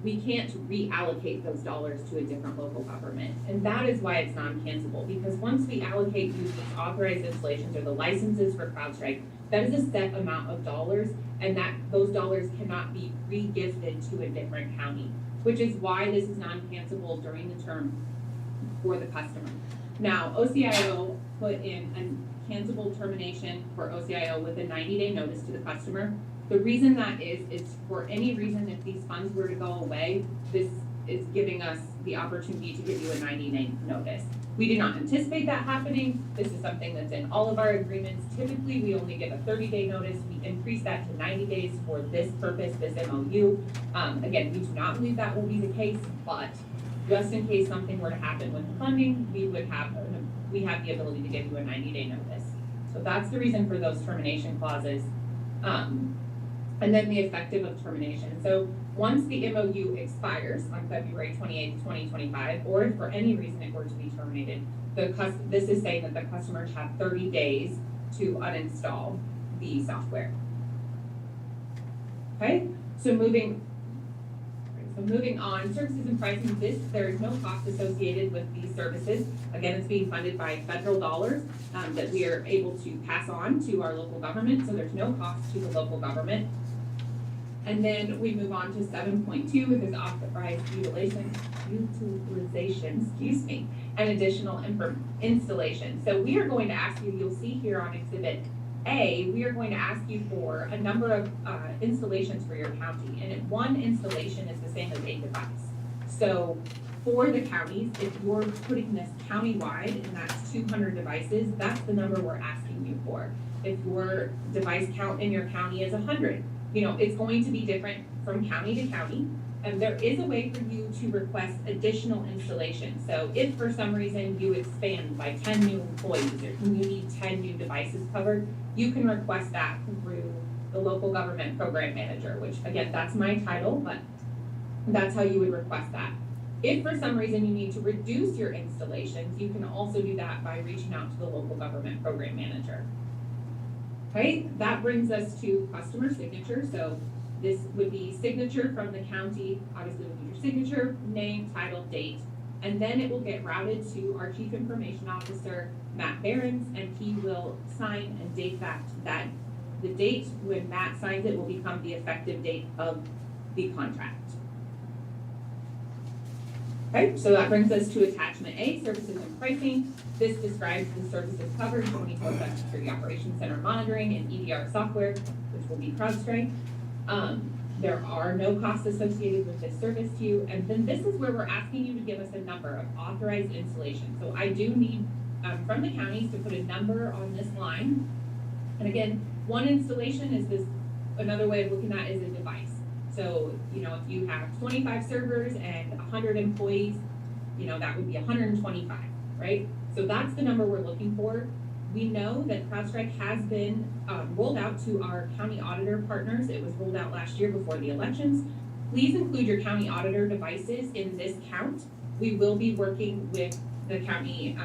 we can't reallocate those dollars to a different local government. And that is why it's non-cancelable, because once we allocate you these authorized installations or the licenses for CrowdStrike, that is a set amount of dollars, and that those dollars cannot be re-gifted to a different county, which is why this is non-cancelable during the term for the customer. Now, OCIO put in a cancelable termination for OCIO with a 90-day notice to the customer. The reason that is for any reason if these funds were to go away, this is giving us the opportunity to give you a 90-day notice. We do not anticipate that happening. This is something that's in all of our agreements. Typically, we only give a 30-day notice. We increase that to 90 days for this purpose, this MOU. Again, we do not believe that will be the case, but just in case something were to happen with the funding, we have the ability to give you a 90-day notice. So that's the reason for those termination clauses. And then the effective of termination. So once the MOU expires on February 28th, 2025, or if for any reason it were to be terminated, this is saying that the customers have 30 days to uninstall the software. Okay, so moving on, services and pricing, there is no cost associated with these services. Again, it's being funded by federal dollars that we are able to pass on to our local government, so there's no cost to the local government. And then we move on to 7.2 with this authorized utilization, and additional installation. So we are going to ask you, you'll see here on Exhibit A, we are going to ask you for a number of installations for your county, and one installation is the same as a device. So for the counties, if you're putting this countywide and that's 200 devices, that's the number we're asking you for. If your device count in your county is 100, it's going to be different from county to county. And there is a way for you to request additional installation. So if for some reason you expand by 10 new employees or you need 10 new devices covered, you can request that through the local government program manager, which again, that's my title, but that's how you would request that. If for some reason you need to reduce your installations, you can also do that by reaching out to the local government program manager. Okay, that brings us to customer signature. So this would be signature from the county, obviously would be your signature, name, title, date, and then it will get routed to our Chief Information Officer, Matt Behrens, and he will sign and date that. The date when Matt signs it will become the effective date of the contract. Okay, so that brings us to attachment A, services and pricing. This describes the services covered, 24/7 security operations center monitoring and EDR software, which will be CrowdStrike. There are no costs associated with this service to you. And then this is where we're asking you to give us a number of authorized installations. So I do need from the counties to put a number on this line. And again, one installation is this, another way of looking at it is a device. So, if you have 25 servers and 100 employees, that would be 125, right? So that's the number we're looking for. We know that CrowdStrike has been rolled out to our county auditor partners. It was rolled out last year before the elections. Please include your county auditor devices in this count. We will be working with the county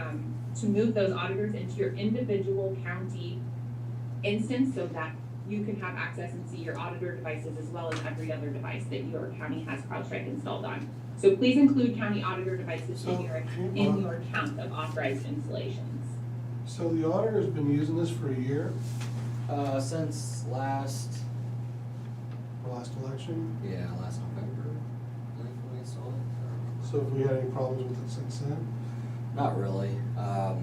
to move those auditors into your individual county instance so that you can have access and see your auditor devices as well as every other device that your county has CrowdStrike installed on. So please include county auditor devices in your count of authorized installations. So the auditor's been using this for a year, Since last election? last November, I think we installed it. So have we had any problems with it since then? Not really. I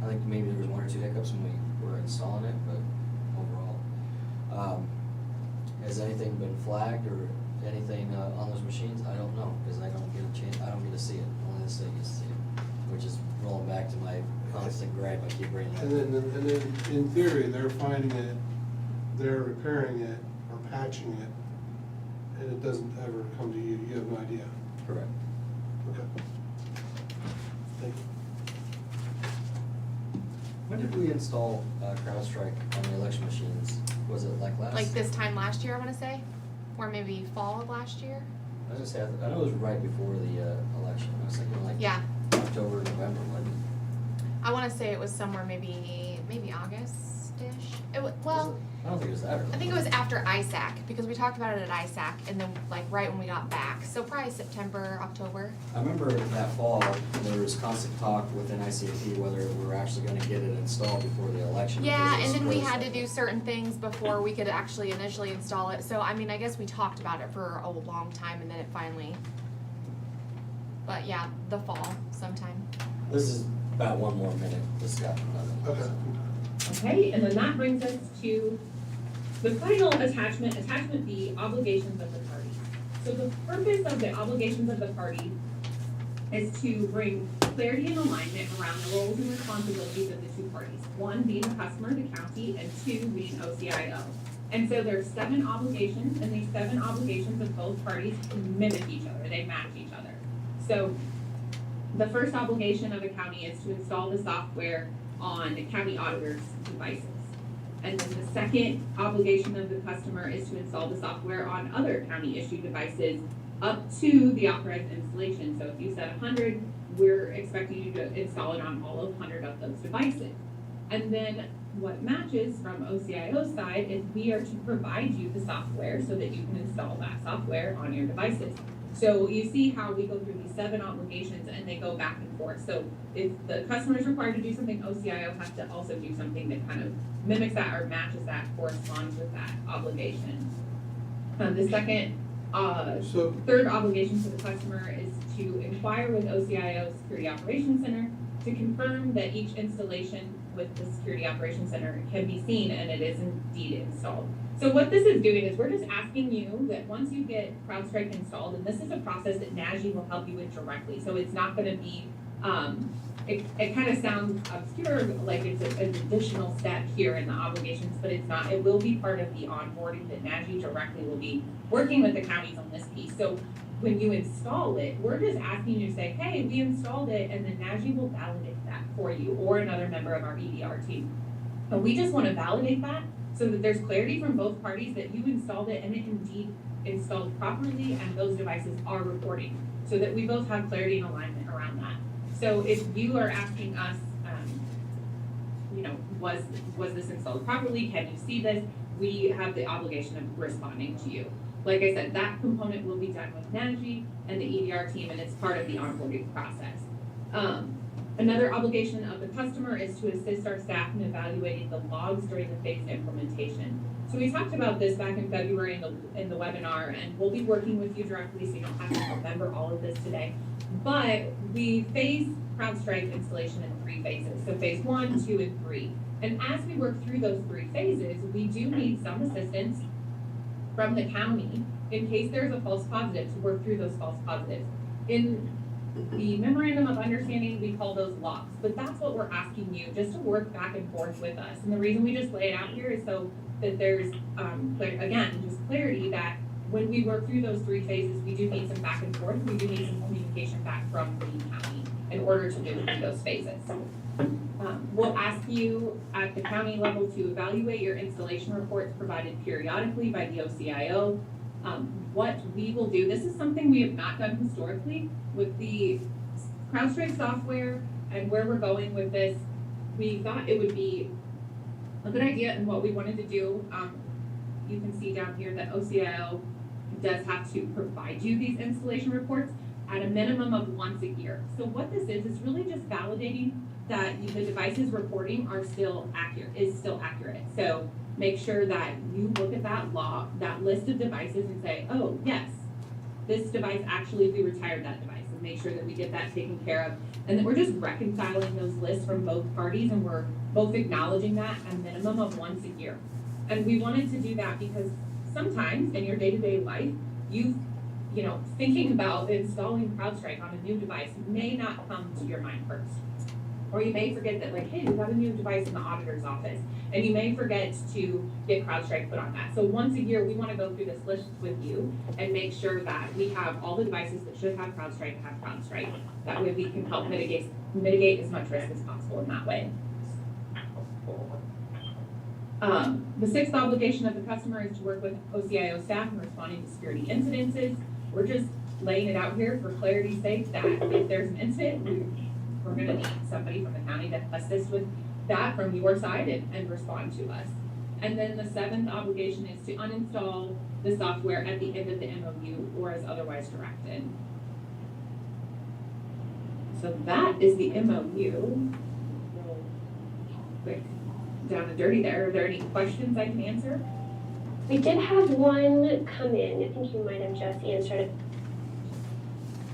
think maybe there was one or two hiccups when we were installing it, but overall. Has anything been flagged or anything on those machines? I don't know, because I don't get a chance, I don't get to see it. Only the state gets to see it, which is rolling back to my constant gripe. I keep bringing it up. And then in theory, they're finding it, they're repairing it or patching it, and it doesn't ever come to you. You have no idea. Correct. Okay. Thank you. When did we install CrowdStrike on the election machines? Was it like last? Like this time last year, I wanna say, or maybe fall of last year? I was gonna say, I know it was right before the election. I was thinking like Yeah. October, November, wasn't it? I wanna say it was somewhere maybe August-ish. Well, I don't think it was that early. I think it was after ISAC, because we talked about it at ISAC, and then like right when we got back, so probably September, October. I remember that fall, there was constant talk within ICAP whether we were actually gonna get it installed before the election. Yeah, because and it then we was had to do certain things before we could actually initially install it, so I mean, I guess we talked about it for a long time, and then it finally, but yeah, the fall sometime. This is about one more minute discussion of it. Okay. Okay, and then that brings us to the final attachment, attachment B, obligations of the party. So the purpose of the obligations of the party is to bring clarity and alignment around the roles and responsibilities of the two parties. One being the customer, the county, and two being OCIO. And so there's 7 obligations, and these 7 obligations of both parties mimic each other, they match each other. So the first obligation of the county is to install the software on the county auditor's devices. And then the second obligation of the customer is to install the software on other county-issued devices up to the authorized installation. So if you said 100, we're expecting you to install it on all of 100 of those devices. And then what matches from OCIO's side is we are to provide you the software so that you can install that software on your devices. So you see how we go through these 7 obligations and they go back and forth. So if the customer is required to do something, OCIO has to also do something that kind of mimics that or matches that, corresponds with that obligation. The second, third obligation to the customer is to inquire with OCIO Security Operations Center to confirm that each installation with the Security Operations Center can be seen and it is indeed installed. So what this is doing is we're just asking you that once you get CrowdStrike installed, and this is a process that NAGI will help you with directly, so it's not gonna be, it kind of sounds obscure, like it's an additional step here in the obligations, but it's not. It will be part of the onboarding that NAGI directly will be working with the counties on this piece. So when you install it, we're just asking you to say, hey, we installed it, and then NAGI will validate that for you, or another member of our EDR team. And we just wanna validate that so that there's clarity from both parties that you installed it and it indeed installed properly and those devices are reporting, so that we both have clarity and alignment around that. So if you are asking us, was this installed properly? Can you see this? We have the obligation of responding to you. Like I said, that component will be done with NAGI and the EDR team, and it's part of the onboarding process. Another obligation of the customer is to assist our staff in evaluating the logs during the phased implementation. So we talked about this back in February in the webinar, and we'll be working with you directly so you don't have to remember all of this today. But we phase CrowdStrike installation in 3 phases. So phase 1, 2, and 3. And as we work through those 3 phases, we do need some assistance from the county in case there's a false positive to work through those false positives. In the memorandum of understanding, we call those logs, but that's what we're asking you, just to work back and forth with us. And the reason we just lay it out here is so that there's, again, just clarity that when we work through those 3 phases, we do need some back and forth, we do need some communication back from the county. in order to move through those phases. We'll ask you at the county level to evaluate your installation reports provided periodically by the OCIO. What we will do, this is something we have not done historically with the CrowdStrike software and where we're going with this. We thought it would be a good idea, and what we wanted to do, you can see down here that OCIO does have to provide you these installation reports at a minimum of once a year. So what this is really just validating that the devices reporting are still accurate. So make sure that you look at that list of devices and say, oh, yes, this device actually, we retired that device, and make sure that we get that taken care of. And then we're just reconciling those lists from both parties, and we're both acknowledging that a minimum of once a year. And we wanted to do that because sometimes in your day-to-day life, thinking about installing CrowdStrike on a new device may not come to your mind first. Or you may forget that, hey, we got a new device in the auditor's office, and you may forget to get CrowdStrike put on that. So once a year, we want to go through this list with you and make sure that we have all the devices that should have CrowdStrike. That way we can help mitigate as much risk as possible in that way. The sixth obligation of the customer is to work with OCIO staff in responding to security incidences. We're just laying it out here for clarity's sake that if there's an incident, we're gonna need somebody from the county to assist with that from your side and respond to us. And then the seventh obligation is to uninstall the software at the end of the MOU or as otherwise directed. So that is the MOU. Quick, down and dirty there. Are there any questions I can answer? We did have one come in. I think you might have just answered it.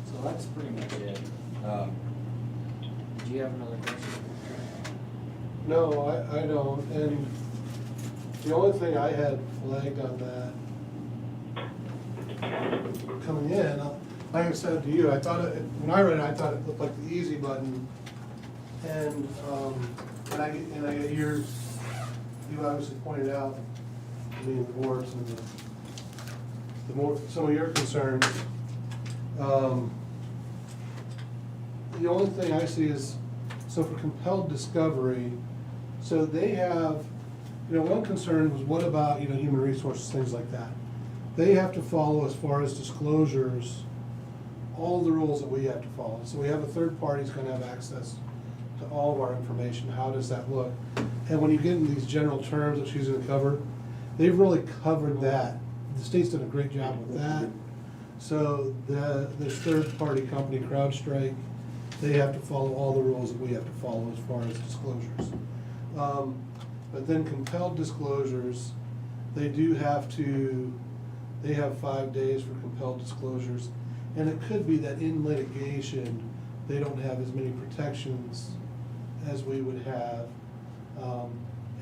So that's pretty much it. Do you have another question? No, I don't, and the only thing I had flagged on that coming in, like I said to you, I thought when I read it, I thought it looked like the easy button, and I hear you obviously pointed out, the warts and some of your concerns. The only thing I see is, so for compelled discovery, so they have, one concern was what about, human resources, things like that. They have to follow, as far as disclosures, all the rules that we have to follow. So we have a third party who's gonna have access to all of our information. How does that look? And when you get into these general terms that she's gonna cover, they've really covered that. The state's done a great job with that. So this third party company, CrowdStrike, they have to follow all the rules that we have to follow as far as disclosures. But then compelled disclosures, they have 5 days for compelled disclosures. And it could be that in litigation, they don't have as many protections as we would have.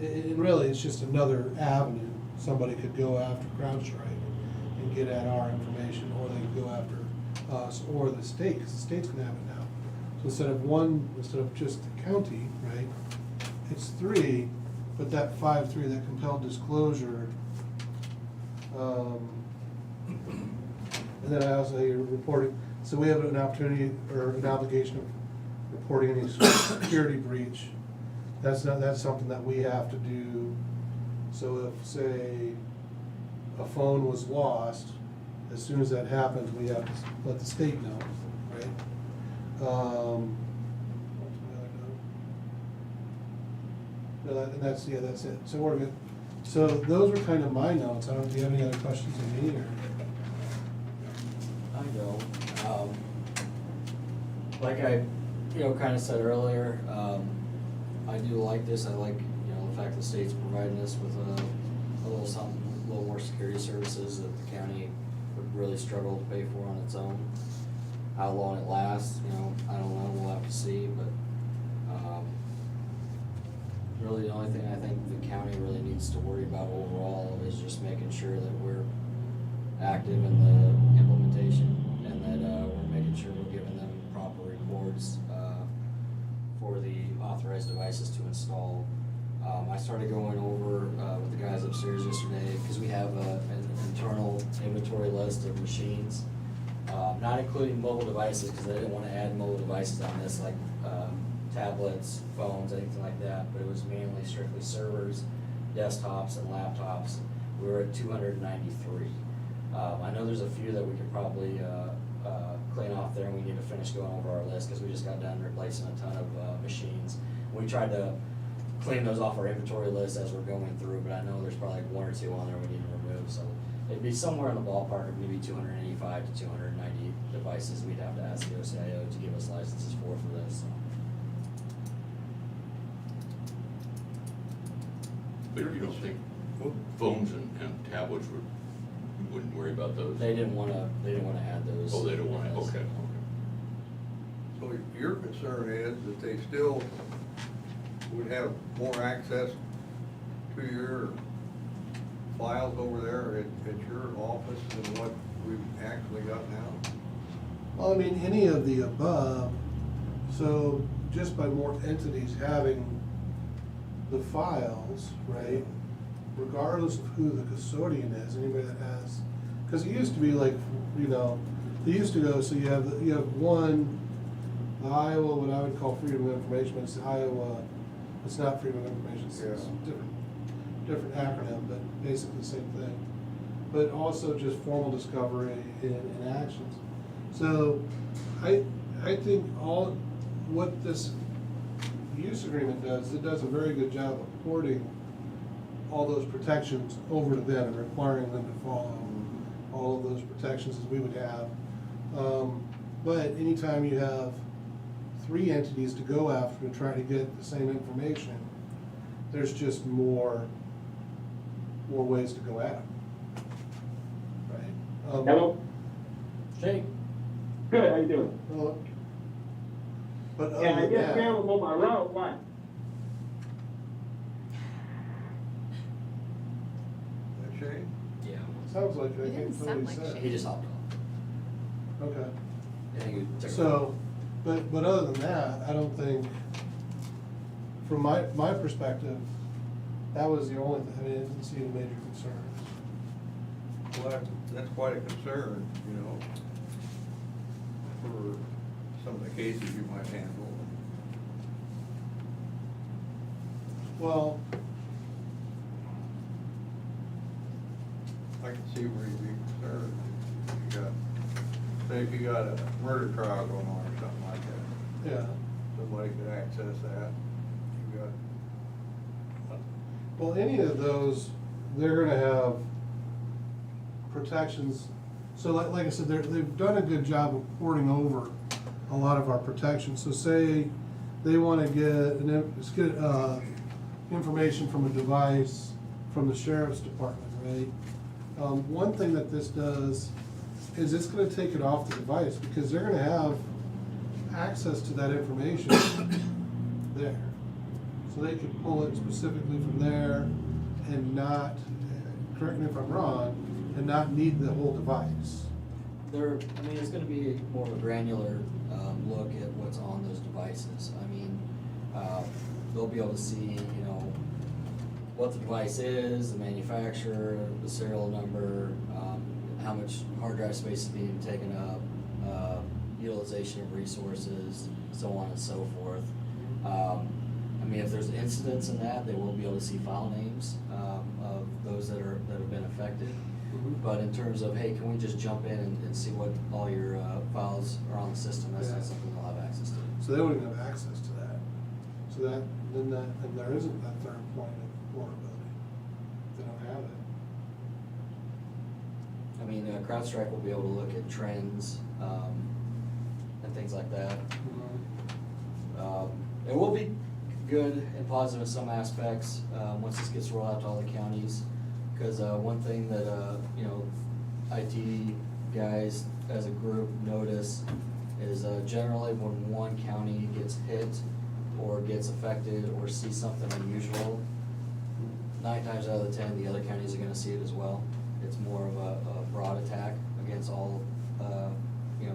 And really, it's just another avenue. Somebody could go after CrowdStrike and get at our information, or they could go after us or the state, because the state's gonna have it now. So instead of just the county, right, it's 3, but that 5-3, that compelled disclosure. And then I also hear reporting, so we have an opportunity or an obligation of reporting any security breach. That's something that we have to do. So if, say, a phone was lost, as soon as that happens, we have to let the state know, right? And that's it. So we're good. So those were kind of my notes. I don't know, do you have any other questions of me, or? I know. Like I, kind of said earlier, I do like this. I like, the fact the state's providing us with a little something, a little more security services that the county would really struggle to pay for on its own. How long it lasts, I don't know. We'll have to see. But really, the only thing I think the county really needs to worry about overall is just making sure that we're active in the implementation, and that we're making sure we're giving them proper reports for the authorized devices to install. I started going over with the guys upstairs yesterday, because we have an internal inventory list of machines not including mobile devices, because they didn't wanna add mobile devices on this, like, tablets, phones, anything like that, but it was mainly strictly servers, desktops, and laptops. We were at 293. I know there's a few that we could probably, clean off there, and we need to finish going over our list, because we just got done replacing a ton of, machines. We tried to clean those off our inventory list as we're going through, but I know there's probably like 1 or 2 on there we need to remove, so it'd be somewhere in the ballpark of maybe 285 to 290 devices we'd have to ask the OCIO to give us licenses for this, so. But you don't think phones and tablets would, you wouldn't worry about those? They didn't wanna add those. Oh, they don't wanna, okay. So your concern is that they still would have more access to your files over there at your office than what we've actually got now? Well, I mean, any of the above, so just by more entities having the files, right? Regardless of who the custodian is, anybody that has, because it used to be like, you know, they used to go, so you have one, the Iowa, what I would call freedom of information, but it's the Iowa, it's not freedom of information, it's different acronym, but basically the same thing. But also just formal discovery and actions. So I think what this use agreement does, it does a very good job of porting all those protections over to them and requiring them to follow all of those protections as we would have. But anytime you have 3 entities to go after to try to get the same information, there's just more ways to go at it. Right? Hello? Jake? Good, how you doing? Well, but other Yeah, I than just that, traveled on my route, what? That Shane? Yeah. sounds like It I didn't think sound somebody like said. Shane. He just hopped off. Okay. I think he took a- So, but other than that, I don't think, from my perspective, that was the only thing, I mean, I didn't see any major concerns. Well, that's quite a concern, you know, for some of the cases you might handle. Well, I can see where you'd be concerned. You got, say if you got a murder trial going on or something like that. yeah, Somebody could access that. You got, well, any of those, they're gonna have protections. So like I said, they've done a good job of porting over a lot of our protections. So say they wanna get information from a device from the sheriff's department, right? One thing that this does is it's gonna take it off the device, because they're gonna have access to that information there. So they can pull it specifically from there and not, correct me if I'm wrong, and not need the whole device. It's gonna be more of a granular, look at what's on those devices. I mean, they'll be able to see, you know, what the device is, the manufacturer, the serial number, how much hard drive space is being taken up, utilization of resources, so on and so forth. I mean, if there's incidents in that, they will be able to see file names, of those that have been affected. But in terms of, hey, can we just jump in and see what all your, files are on the system, that's not something they'll have access to. So they wouldn't have access to that. So then there isn't that third point of vulnerability. They don't have it. I mean, CrowdStrike will be able to look at trends, and things like that. It will be good and positive in some aspects, once this gets rolled out to all the counties. Cause, one thing that, IT guys as a group notice is, generally when one county gets hit or gets affected or sees something unusual, 9 times out of 10, the other counties are gonna see it as well. It's more of a broad attack against all,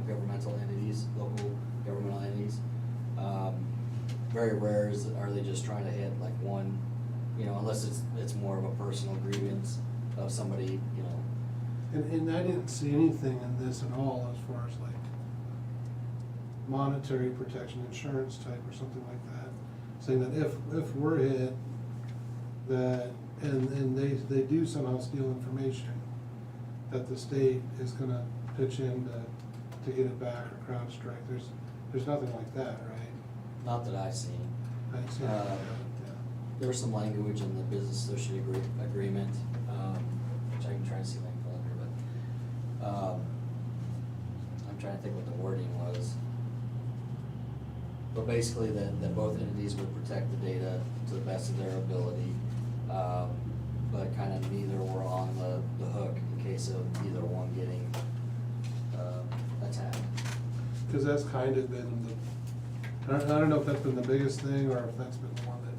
governmental entities, local governmental entities. Very rare are they just trying to hit like one, unless it's more of a personal grievance of somebody, And I didn't see anything in this at all as far as like monetary protection insurance type or something like that. Saying that if we're hit, that, and they do somehow steal information, that the state is gonna pitch in to get it back or crowd strike. There's nothing like that, right? Not that I've seen. I didn't see anything like that, yeah. There's some language in the business associate agreement, which I can try to see if I can pull up here, but, I'm trying to think what the wording was. But basically that both entities would protect the data to the best of their ability, but kind of neither were on the hook in case of either one getting, attacked. Cause that's kind of been I don't know if that's been the biggest thing, or if that's been the one that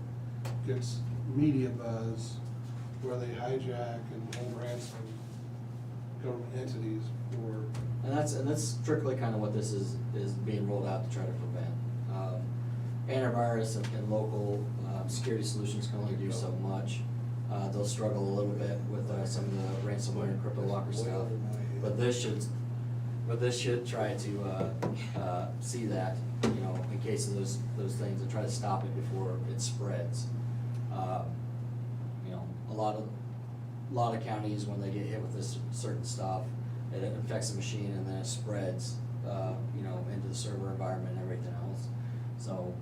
gets media buzz, where they hijack and hold ransom government entities for. And that's strictly kind of what this is being rolled out to try to prevent. Antivirus and local security solutions can only do so much. They'll struggle a little bit with some of the ransomware and crypto locker stuff, but this should try to see that, you know, in case of those things, and try to stop it before it spreads. You know, a lot of counties, when they get hit with this certain stuff, it infects the machine and then it spreads, you know, into the server environment and everything else. So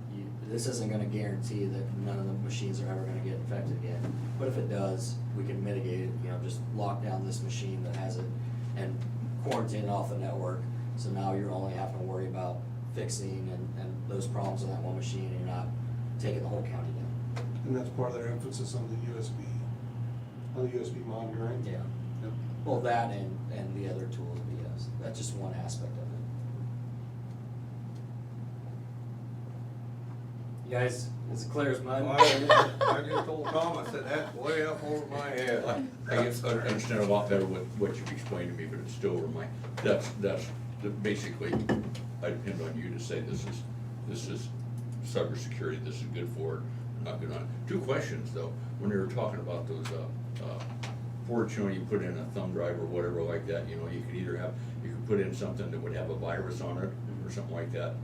this isn't gonna guarantee that none of the machines are ever gonna get infected again. But if it does, we can mitigate it, you know, just lock down this machine that has it and quarantine it off the network. So now you're only having to worry about fixing and those problems on that one machine, and you're not taking the whole county down. And that's part of their emphasis on the USB monitoring? Yeah. Yep. Well, that and the other tools, yes, that's just one aspect of it. You guys, is it clear as mud? I just told Tom, I said, that's way up over my head. I guess I understand a lot better what you've explained to me, but it's still over my, that's basically, I depend on you to say this is cybersecurity, this is good for it, not good on it. Two questions though, when they were talking about those, fortunately you put in a thumb drive or whatever like that, you know, you could put in something that would have a virus on it or something like that,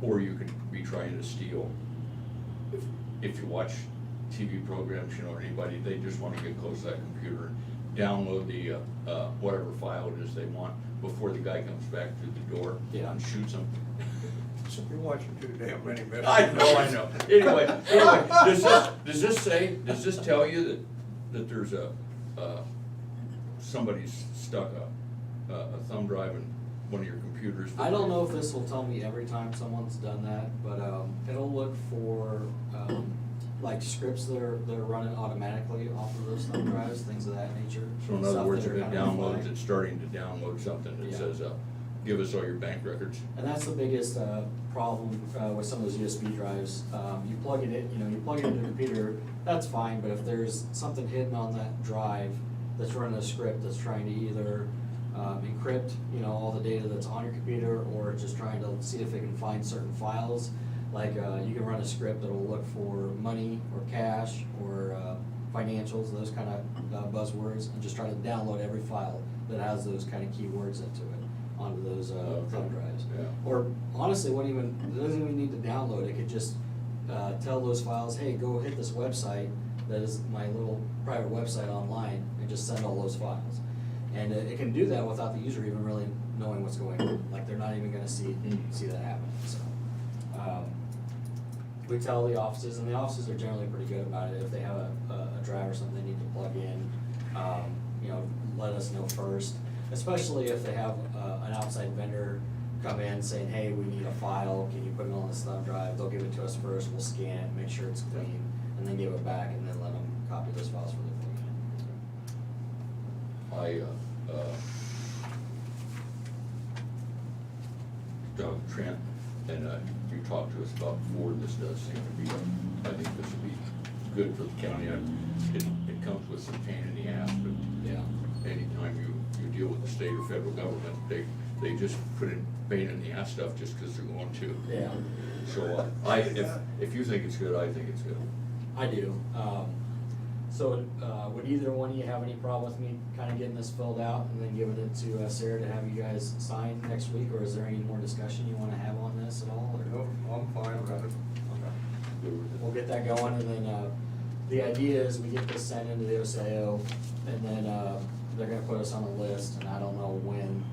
or you could be trying to steal. If you watch TV programs, you know, or anybody, they just want to get close to that computer, download the, whatever file it is they want before the guy comes back through the door and shoots them. You're watching too damn many minutes. I know. Anyway, does this tell you that there's somebody's stuck a thumb drive in one of your computers? I don't know if this will tell me every time someone's done that, but it'll look for like scripts that are running automatically off of those thumb drives, things of that nature. So in other Stuff words, that if are it kind of downloads, flagged. it's starting to download something that Yeah. says, give us all your bank records. And that's the biggest problem with some of those USB drives. You plug it in, you plug it into the computer, that's fine, but if there's something hidden on that drive that's running a script that's trying to either encrypt, all the data that's on your computer, or just trying to see if it can find certain files, like you can run a script that'll look for money or cash or financials, those kind of buzzwords, and just try to download every file that has those kind of keywords into it onto those thumb drives. Yeah. Or honestly, it doesn't even need to download, it could just tell those files, hey, go hit this website that is my little private website online, and just send all those files. And it can do that without the user even really knowing what's going on, like they're not even gonna see that happen, so. We tell the offices, and the offices are generally pretty good about it. If they have a drive or something they need to plug in, let us know first. Especially if they have an outside vendor come in saying, hey, we need a file, can you put it on this thumb drive? They'll give it to us first, we'll scan it, make sure it's clean, and then give it back, and then let them copy those files for the client. Doug Trent, and you talked to us about before, this does seem to be, I think this would be good for the county. It comes with some pain in the ass, but anytime you deal with the state or federal government, they just put in pain in the ass stuff just because they're going to. Yeah. So if you think it's good, I think it's good. I do. So, would either one of you have any problem with me kind of getting this filled out and then giving it to Sarah to have you guys sign next week, or is there any more discussion you wanna have on this at all, or? Nope, I'm fine with it. Okay. We'll get that going, and then, the idea is we get this sent into the OCIO, and then, they're gonna put us on a list, and I don't know when,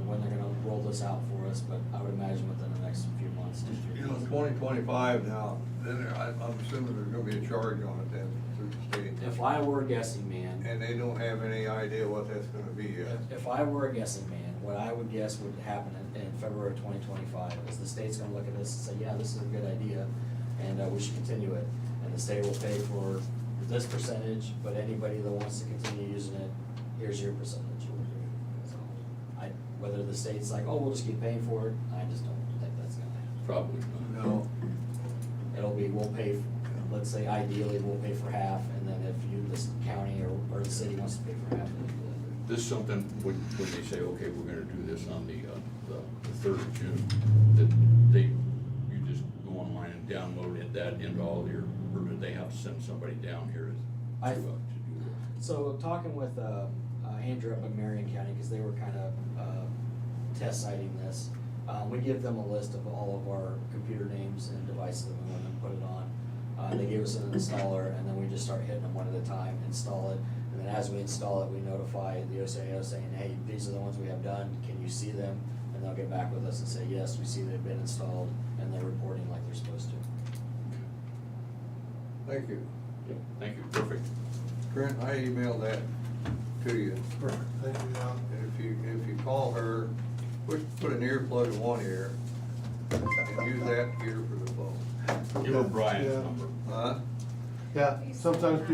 when they're gonna roll this out for us, but I would imagine within the next few months, 2-3 You know, months. 2025 now, then I'm assuming there's gonna be a charge on it then through the state. If I were a guessing man, And they don't have any idea what that's gonna be yet. if I were a guessing man, what I would guess would happen in February of 2025 is the state's gonna look at this and say, yeah, this is a good idea, and we should continue it. And the state will pay for this percentage, but anybody that wants to continue using it, here's your percentage. So, whether the state's like, oh, we'll just keep paying for it, I just don't think that's gonna happen. Probably not. No. It'll be, we'll pay, let's say ideally, we'll pay for half, and then if this county or the city wants to pay for half, then we'll do it. This is something, when they say, okay, we're gonna do this on the 3rd of June, that you just go online and download it, that into all your, or do they have to send somebody down here to do it? So talking with Andrew up in Marion County, because they were kind of test siting this, we give them a list of all of our computer names and devices that we want to put it on. They gave us an installer, and then we just start hitting them one at a time, install it, and then as we install it, we notify the OCIO saying, hey, these are the ones we have done, can you see them? And they'll get back with us and say, yes, we see they've been installed, and they're reporting like they're supposed to. Thank you. Yep, thank you, perfect. Trent, I emailed that to you. Perfect, thank you, Al. And if you call her, put an earplug in one ear and use that ear for the phone. Give her Brian's Yeah. number. Huh? Yeah, sometimes people